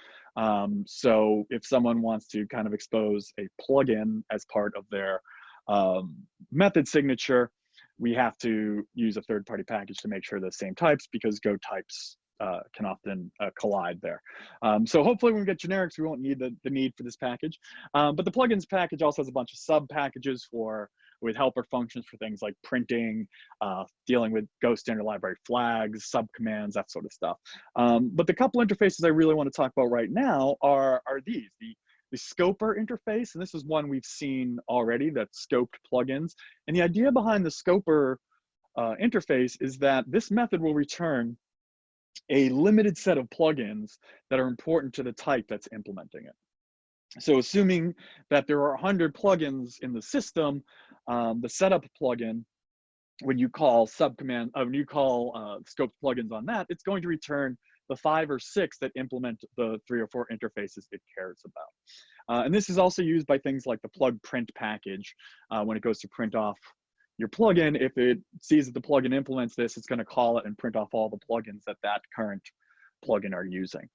So if someone wants to kind of expose a plugin as part of their method signature, we have to use a third-party package to make sure the same types, because Go types can often collide there. So hopefully when we get generics, we won't need the need for this package. But the plugins package also has a bunch of sub packages with helper functions for things like printing, dealing with Go standard library flags, subcommands, that sort of stuff. But the couple interfaces I really want to talk about right now are these. The scoper interface, and this is one we've seen already, that scoped plugins. And the idea behind the scoper interface is that this method will return a limited set of plugins that are important to the type that's implementing it. So assuming that there are 100 plugins in the system, the setup plugin, when you call subcommand, when you call scoped plugins on that, it's going to return the 5 or 6 that implement the 3 or 4 interfaces it cares about. And this is also used by things like the plug print package. When it goes to print off your plugin, if it sees that the plugin implements this, it's going to call it and print off all the plugins that current plugin are using.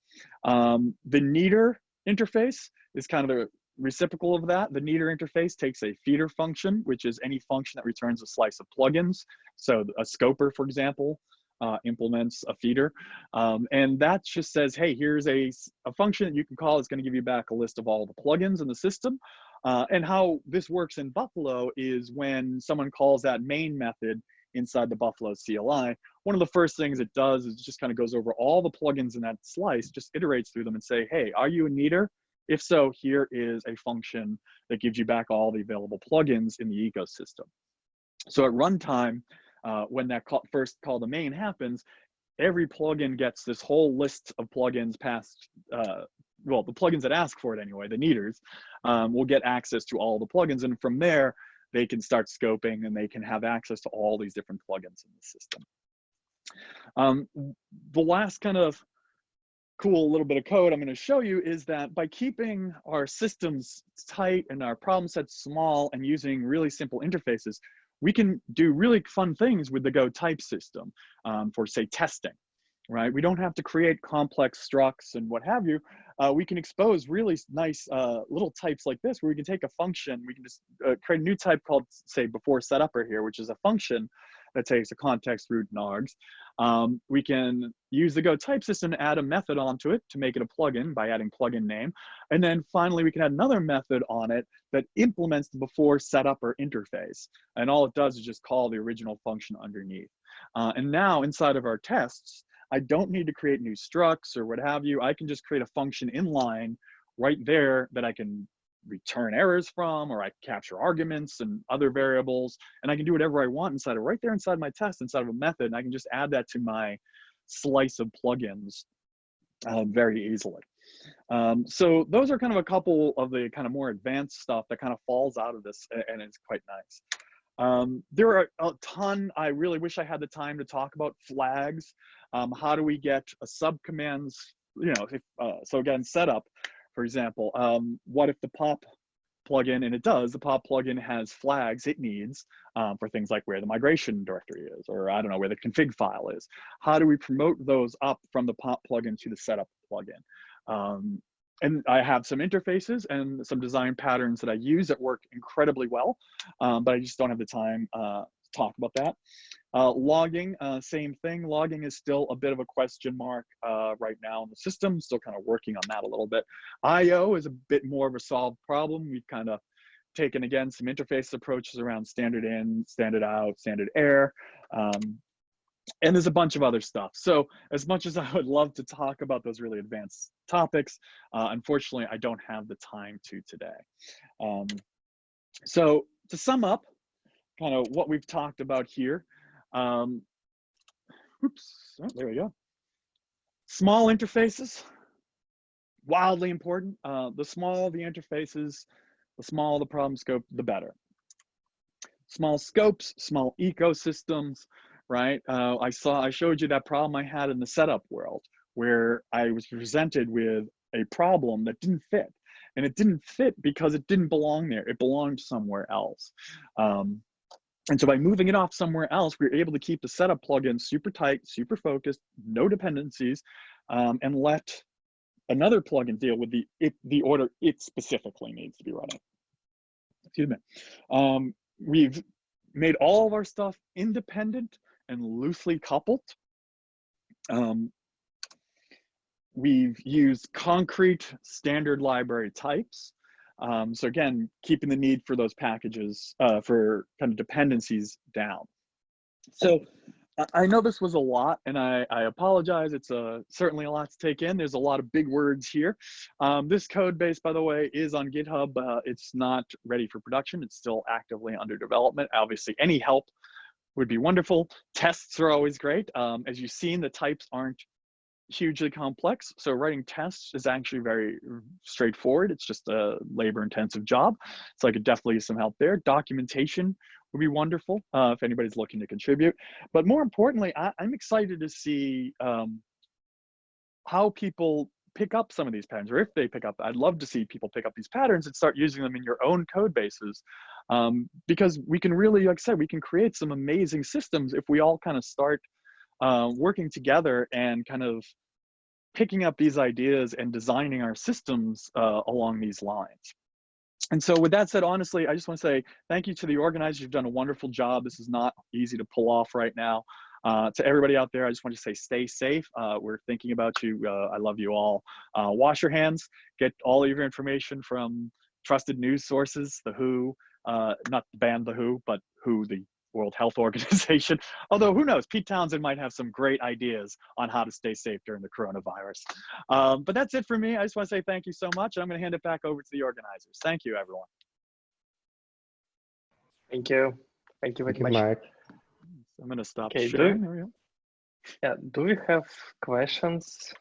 The neater interface is kind of the reciprocal of that. The neater interface takes a feeder function, which is any function that returns a slice of plugins. So a scoper, for example, implements a feeder. And that just says, hey, here's a function that you can call. It's going to give you back a list of all the plugins in the system. And how this works in Buffalo is when someone calls that main method inside the Buffalo CLI, one of the first things it does is just kind of goes over all the plugins in that slice, just iterates through them and say, hey, are you a neater? If so, here is a function that gives you back all the available plugins in the ecosystem. So at runtime, when that first call to main happens, every plugin gets this whole list of plugins past, well, the plugins that ask for it anyway, the neaters, will get access to all the plugins. And from there, they can start scoping and they can have access to all these different plugins in the system. The last kind of cool little bit of code I'm going to show you is that by keeping our systems tight and our problem sets small and using really simple interfaces, we can do really fun things with the Go type system for, say, testing, right? We don't have to create complex structs and what have you. We can expose really nice little types like this, where we can take a function, we can just create a new type called, say, before setupper here, which is a function that takes a context, root, and args. We can use the Go type system to add a method onto it to make it a plugin by adding plugin name. And then finally, we can add another method on it that implements the before setupper interface. And all it does is just call the original function underneath. And now inside of our tests, I don't need to create new structs or what have you. I can just create a function inline right there that I can return errors from, or I can capture arguments and other variables, and I can do whatever I want inside of right there inside my test, inside of a method, and I can just add that to my slice of plugins very easily. So those are kind of a couple of the kind of more advanced stuff that kind of falls out of this, and it's quite nice. There are a ton. I really wish I had the time to talk about flags. How do we get a subcommands, so again, setup, for example, what if the pop plugin, and it does, the pop plugin has flags it needs for things like where the migration directory is, or I don't know, where the config file is. How do we promote those up from the pop plugin to the setup plugin? And I have some interfaces and some design patterns that I use that work incredibly well, but I just don't have the time to talk about that. Logging, same thing. Logging is still a bit of a question mark right now in the system. Still kind of working on that a little bit. IO is a bit more of a solved problem. We've kind of taken, again, some interface approaches around standard in, standard out, standard error. And there's a bunch of other stuff. So as much as I would love to talk about those really advanced topics, unfortunately, I don't have the time to today. So to sum up kind of what we've talked about here, oops, oh, there we go. Small interfaces, wildly important. The smaller the interfaces, the smaller the problem scope, the better. Small scopes, small ecosystems, right? I showed you that problem I had in the setup world where I was presented with a problem that didn't fit. And it didn't fit because it didn't belong there. It belonged somewhere else. And so by moving it off somewhere else, we were able to keep the setup plugin super tight, super focused, no dependencies, and let another plugin deal with the order it specifically needs to be running. Excuse me. We've made all of our stuff independent and loosely coupled. We've used concrete standard library types. So again, keeping the need for those packages for kind of dependencies down. So I know this was a lot, and I apologize. It's certainly a lot to take in. There's a lot of big words here. This code base, by the way, is on GitHub. It's not ready for production. It's still actively under development. Obviously, any help would be wonderful. Tests are always great. As you've seen, the types aren't hugely complex. So writing tests is actually very straightforward. It's just a labor-intensive job. So I could definitely use some help there. Documentation would be wonderful if anybody's looking to contribute. But more importantly, I'm excited to see how people pick up some of these patterns, or if they pick up. I'd love to see people pick up these patterns and start using them in your own code bases, because we can really, like I said, we can create some amazing systems if we all kind of start working together and kind of picking up these ideas and designing our systems along these lines. And so with that said, honestly, I just want to say thank you to the organizers. You've done a wonderful job. This is not easy to pull off right now. To everybody out there, I just want to say stay safe. We're thinking about you. I love you all. Wash your hands. Get all of your information from trusted news sources, the WHO, not the band The Who, but WHO, the World Health Organization. Although who knows, Pete Townsend might have some great ideas on how to stay safe during the coronavirus. But that's it for me. I just want to say thank you so much. I'm going to hand it back over to the organizers. Thank you, everyone. Thank you. Thank you very much. Mark. I'm going to stop Okay, sharing. There we go. Yeah, do we have questions?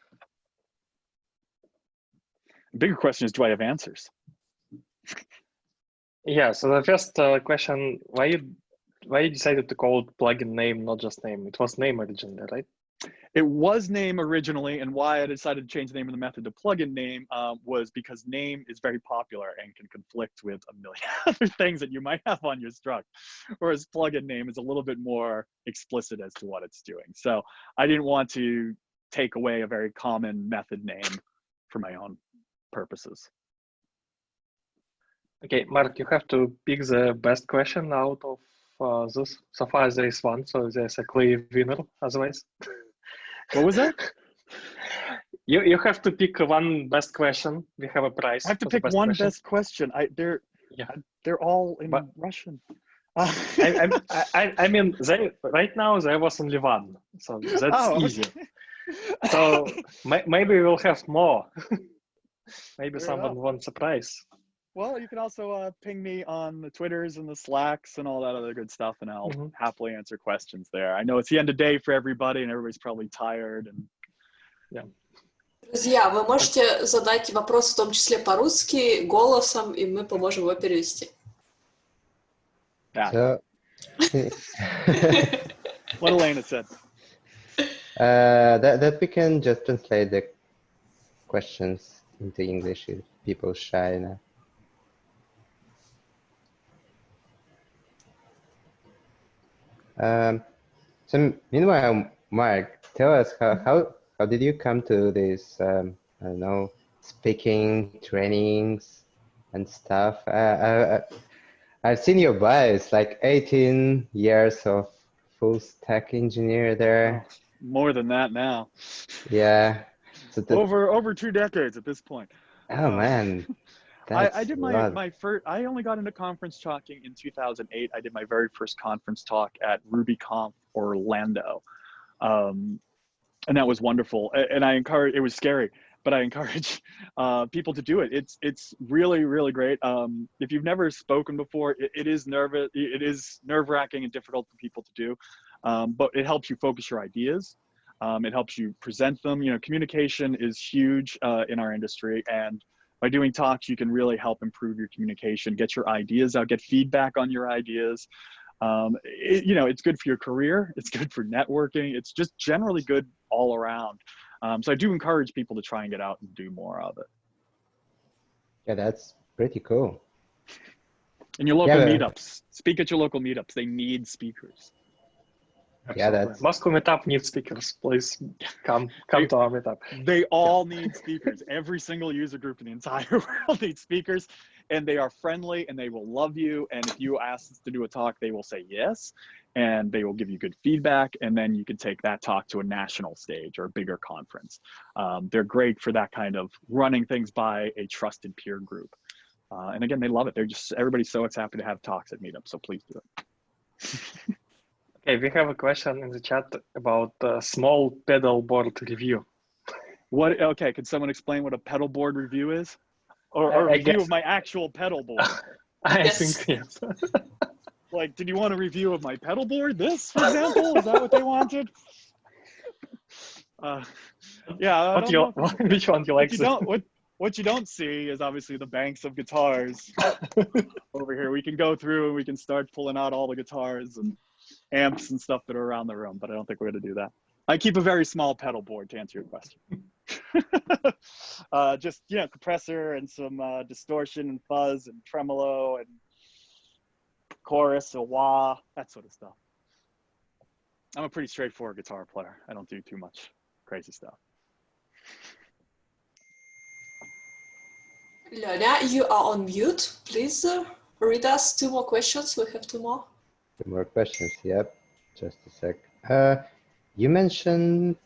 The bigger question is, do I have answers? Yeah, so the first question, why you decided to call it plugin name, not just name? It was name originally, right? It was name originally, and why I decided to change the name of the method to plugin name was because name is very popular and can conflict with a million other things that you might have on your struct, whereas plugin name is a little bit more explicit as to what it's doing. So I didn't want to take away a very common method name for my own purposes. Okay, Mark, you have to pick the best question out of this. So far there is one, so there's a clear winner otherwise. What was that? You have to pick one best question. We have a prize. I have to pick one best question. They're all in Russian. I mean, right now there was only one, so that's easy. So maybe we'll have more. Maybe someone wants a prize. Well, you can also ping me on the Twitters and the Slacks and all that other good stuff, and I'll happily answer questions there. I know it's the end of day for everybody, and everybody's probably tired. And yeah. Друзья, вы можете задать вопрос в том числе по-русски, голосом, и мы поможем его перевести. Yeah. So, What Elena said. that we can just translate the questions into English if people shy now. So meanwhile, Mark, tell us how did you come to this, I don't know, speaking trainings and stuff? I've seen your bio. It's like 18 years of full stack engineer there. Oh, more than that now. Yeah. So Over 2 decades at this point. oh man, that's I did my first. I only got into conference talking in 2008. I did my very first conference talk at RubyConf Orlando, and that was wonderful. And I encourage. It was scary, but I encourage people to do it. It's really great. If you've never spoken before, it is nerve-wracking and difficult for people to do, but it helps you focus your ideas. It helps you present them. You know, communication is huge in our industry, and by doing talks, you can really help improve your communication, get your ideas out, get feedback on your ideas. You know, it's good for your career. It's good for networking. It's just generally good all around. So I do encourage people to try and get out and do more of it. Yeah, that's pretty cool. In your local meetups, speak at your local meetups. They need speakers. Absolutely. Yeah, that's Moscow meetup needs speakers. Please come to our meetup. They all need speakers. Every single user group in the entire world needs speakers, and they are friendly and they will love you. And if you ask us to do a talk, they will say yes, and they will give you good feedback. And then you can take that talk to a national stage or a bigger conference. They're great for that kind of running things by a trusted peer group. And again, they love it. Everybody's so happy to have talks at meetups. So please do it. Okay, we have a question in the chat about small pedal board review. What? Okay, can someone explain what a pedal board review is, or a review of my actual pedal board? I think yes. Like, did you want a review of my pedal board? This, for example, is that what they wanted? Yeah. Which one you like? What you don't see is obviously the banks of guitars over here. We can go through and we can start pulling out all the guitars and amps and stuff that are around the room, but I don't think we're going to do that. I keep a very small pedal board to answer your question. Just, you know, compressor and some distortion and fuzz and tremolo and chorus, a wah, that sort of stuff. I'm a pretty straightforward guitar player. I don't do too much crazy stuff. Lena, you are on mute. Please read us 2 more questions. We have 2 more. 2 more questions. Yep. Just a sec. You mentioned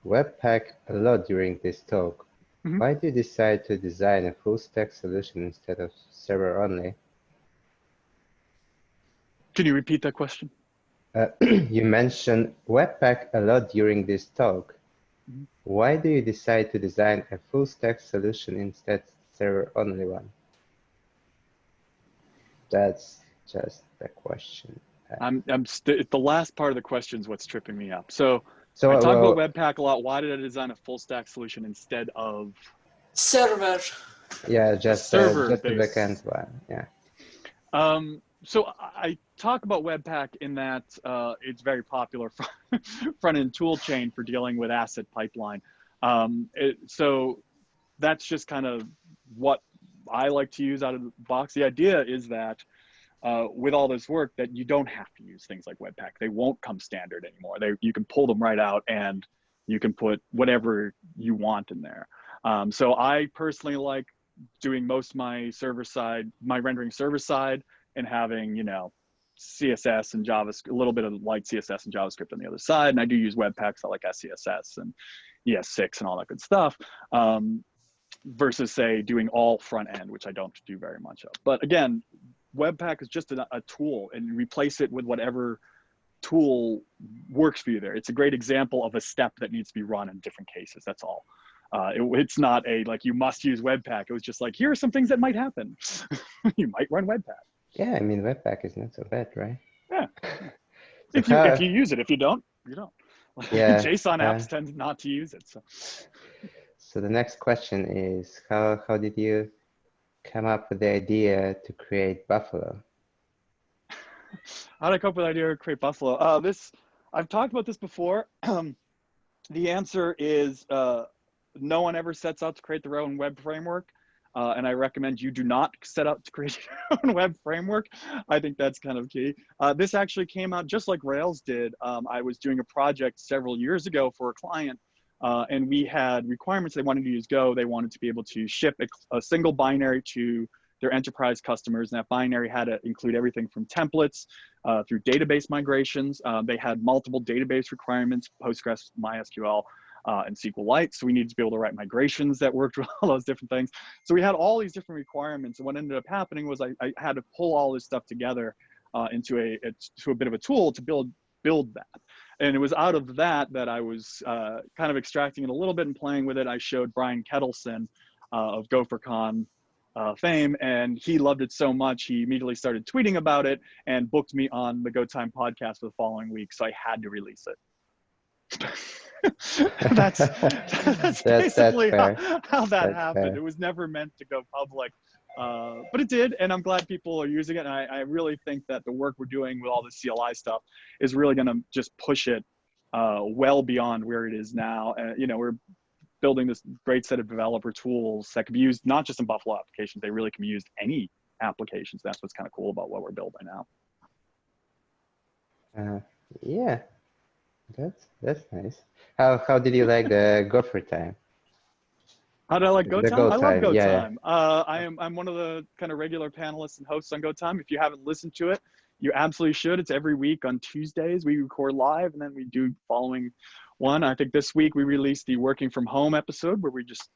Webpack a lot during this talk. Mm-hmm. Why did you decide to design a full stack solution instead of server only? Can you repeat that question? You mentioned Webpack a lot during this talk. Mm-hmm. Why do you decide to design a full stack solution instead of server only one? That's just the question. The last part of the question is what's tripping me up. So I talk about Webpack a lot. Why did I design a full stack solution instead of server? Yeah, just the backend one. Yeah. So I talk about Webpack in that it's very popular front-end tool chain for dealing with asset pipeline. So that's just kind of what I like to use out of the box. The idea is that with all this work that you don't have to use things like Webpack. They won't come standard anymore. You can pull them right out and you can put whatever you want in there. So I personally like doing most of my rendering server side and having, you know, CSS and JavaScript, a little bit of light CSS and JavaScript on the other side. And I do use Webpack, so I like SCSS and ES6 and all that good stuff. Versus say doing all front end, which I don't do very much of. But again, Webpack is just a tool, and replace it with whatever tool works for you there. It's a great example of a step that needs to be run in different cases. That's all. It's not like you must use Webpack. It was just like, here are some things that might happen. You might run Webpack. Yeah, I mean, Webpack is not so bad, right? Yeah. So if you use it. If you don't, you don't. Yeah, JSON apps tend not to use it. So the next question is, how did you come up with the idea to create Buffalo? How did I come up with the idea to create Buffalo? I've talked about this before. The answer is no one ever sets out to create their own web framework. And I recommend you do not set out to create your own web framework. I think that's kind of key. This actually came out just like Rails did. I was doing a project several years ago for a client, and we had requirements. They wanted to use Go. They wanted to be able to ship a single binary to their enterprise customers. And that binary had to include everything from templates through database migrations. They had multiple database requirements, Postgres, MySQL, and SQLite. So we needed to be able to write migrations that worked with all those different things. So we had all these different requirements. And what ended up happening was I had to pull all this stuff together into a bit of a tool to build that. And it was out of that I was kind of extracting it a little bit and playing with it. I showed Brian Kettleson of GopherCon fame, and he loved it so much he immediately started tweeting about it and booked me on the Go Time podcast for the following week. So I had to release it. that's basically how that happened. Fair. It was never meant to go public, but it did, and I'm glad people are using it. And I really think that the work we're doing with all the CLI stuff is really going to just push it well beyond where it is now. You know, we're building this great set of developer tools that can be used not just in Buffalo applications, they really can be used any applications. That's what's kind of cool about what we're building now. Yeah, that's nice. How did you like the Gopher time? How did I like Go Time? I love Go Time. Yeah. I'm one of the kind of regular panelists and hosts on Go Time. If you haven't listened to it, you absolutely should. It's every week on Tuesdays. We record live, and then we do following one. I think this week we released the working from home episode where we just,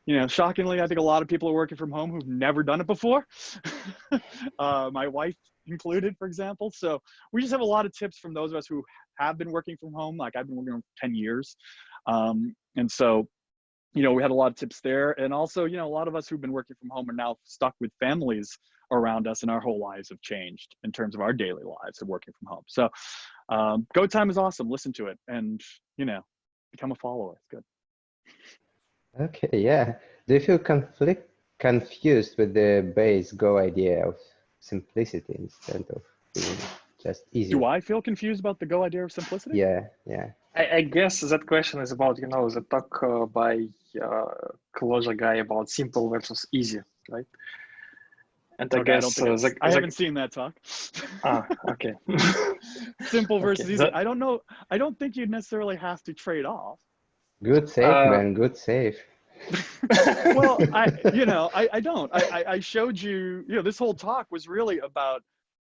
you know, shockingly, I think a lot of people are working from home who've never done it before. My wife included, for example. So we just have a lot of tips from those of us who have been working from home. Like I've been working for 10 years. And so, you know, we had a lot of tips there. And also, you know, a lot of us who've been working from home are now stuck with families around us, and our whole lives have changed in terms of our daily lives of working from home. So Go Time is awesome. Listen to it and, you know, become a follower. It's good. Okay, yeah. Do you feel confused with the base Go idea of simplicity instead of being just easy? Do I feel confused about the Go idea of simplicity? Yeah, yeah. I guess that question is about, you know, the talk by Clojure guy about simple versus easy, right? And I guess I haven't seen that talk. Okay. Simple versus easy. I don't know. I don't think you'd necessarily have to trade off. Good save, man. Good save. Well, I don't. I showed you, you know, this whole talk was really about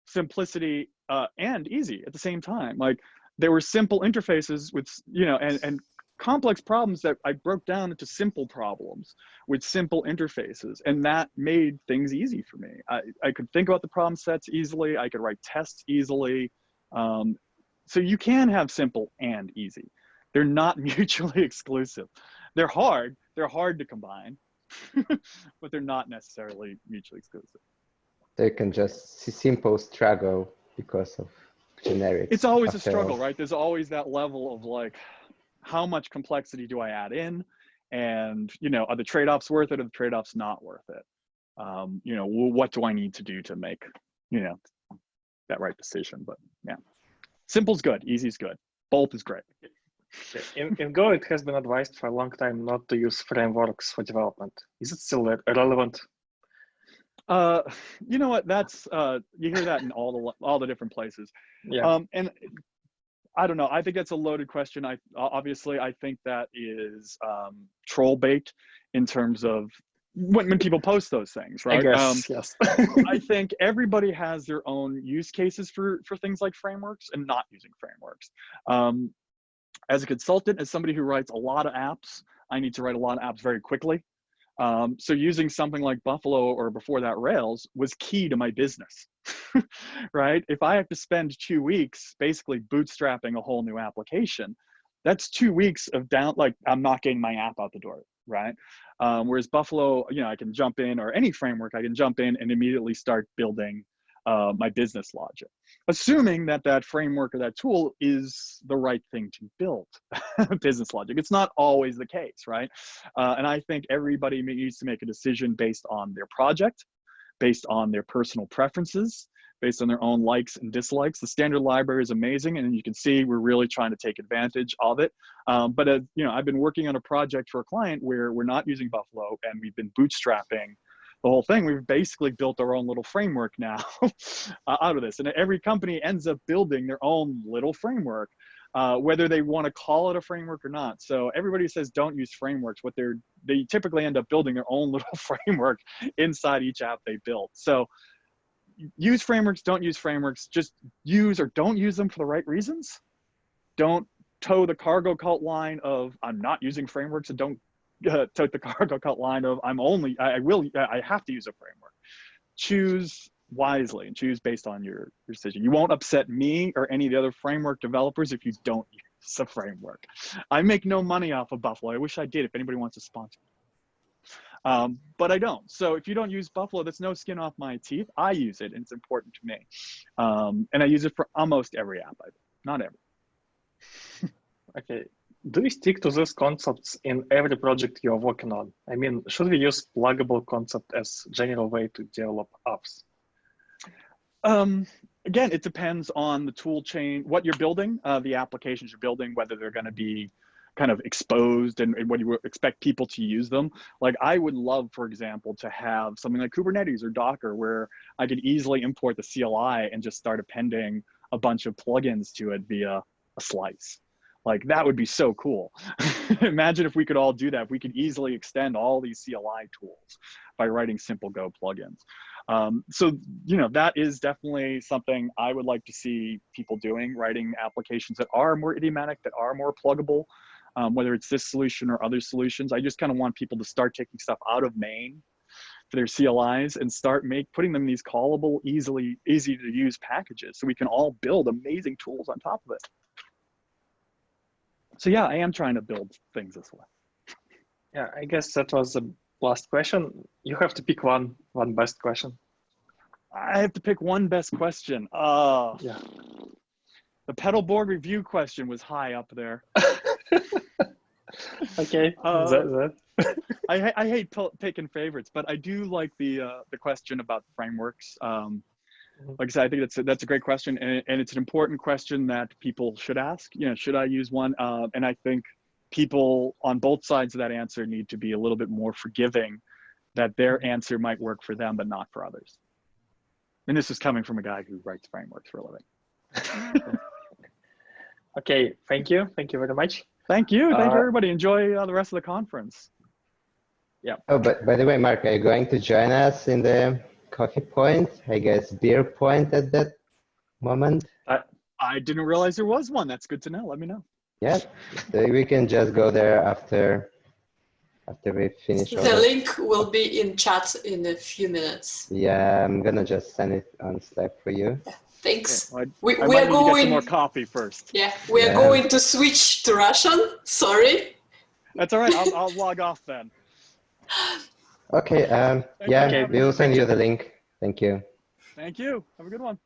simplicity and easy at the same time. Like there were simple interfaces with, you know, and complex problems that I broke down into simple problems with simple interfaces, and that made things easy for me. I could think about the problem sets easily. I could write tests easily. So you can have simple and easy. They're not mutually exclusive. They're hard to combine, but they're not necessarily mutually exclusive. They can just simple struggle because of generics. It's always a struggle, right? There's always that level of like, how much complexity do I add in? And, you know, are the trade-offs worth it? Or the trade-offs not worth it? You know, what do I need to do to make, you know, that right decision? But yeah, simple's good, easy's good. Both is great. In Go, it has been advised for a long time not to use frameworks for development. Is it still relevant? You know what? That's you hear that in all the different places. Yeah. And I don't know. I think that's a loaded question. Obviously I think that is troll bait in terms of when people post those things, right? I guess, yes. I think everybody has their own use cases for things like frameworks and not using frameworks. As a consultant, as somebody who writes a lot of apps, I need to write a lot of apps very quickly. So using something like Buffalo or before that Rails was key to my business, right? If I have to spend 2 weeks basically bootstrapping a whole new application, that's 2 weeks of like I'm not getting my app out the door, right? Whereas Buffalo, you know, I can jump in, or any framework, I can jump in and immediately start building my business logic, assuming that that framework or that tool is the right thing to build. Business logic. It's not always the case, right? And I think everybody needs to make a decision based on their project, based on their personal preferences, based on their own likes and dislikes. The standard library is amazing, and you can see we're really trying to take advantage of it. But you know, I've been working on a project for a client where we're not using Buffalo, and we've been bootstrapping the whole thing. We've basically built our own little framework now out of this. And every company ends up building their own little framework, whether they want to call it a framework or not. So everybody says don't use frameworks. They typically end up building their own little framework inside each app they build. So use frameworks, don't use frameworks, just use or don't use them for the right reasons. Don't toe the cargo cult line of I'm not using frameworks, and don't tote the cargo cult line of I have to use a framework. Choose wisely and choose based on your decision. You won't upset me or any of the other framework developers if you don't use a framework. I make no money off of Buffalo. I wish I did if anybody wants to sponsor me. But I don't. So if you don't use Buffalo, that's no skin off my teeth. I use it and it's important to me. And I use it for almost every app I do, not every. Okay. Do you stick to these concepts in every project you're working on? I mean, should we use pluggable concept as general way to develop apps? Again, it depends on the tool chain, what you're building, the applications you're building, whether they're going to be kind of exposed and what you expect people to use them. Like I would love, for example, to have something like Kubernetes or Docker where I could easily import the CLI and just start appending a bunch of plugins to it via a slice. Like that would be so cool. Imagine if we could all do that. If we could easily extend all these CLI tools by writing simple Go plugins. So, you know, that is definitely something I would like to see people doing, writing applications that are more idiomatic, that are more pluggable, whether it's this solution or other solutions. I just kind of want people to start taking stuff out of main for their CLIs and start putting them in these callable, easy to use packages so we can all build amazing tools on top of it. So yeah, I am trying to build things this way. Yeah, I guess that was the last question. You have to pick one best question. I have to pick one best question. Yeah. The pedal board review question was high up there. Okay. I hate picking favorites, but I do like the question about frameworks. Like I said, I think that's a great question, and it's an important question that people should ask. You know, should I use one? And I think people on both sides of that answer need to be a little bit more forgiving that their answer might work for them, but not for others. And this is coming from a guy who writes frameworks for a living. Okay, thank you. Thank you very much. Thank you. Thank you, everybody. Enjoy the rest of the conference. Yeah. Oh, but by the way, Mark, are you going to join us in the coffee point? I guess beer point at that moment? I didn't realize there was one. That's good to know. Let me know. Yeah, so we can just go there after we finish. The link will be in chat in a few minutes. Yeah, I'm gonna just send it on Slack for you. Yeah, thanks. Okay, we I are might need to get some more going. coffee first. Yeah, we are going to switch to Russian. Sorry. That's all right. I'll log off then. Okay. Yeah, we will send you the link. Thank you. Thank you. Have a good one.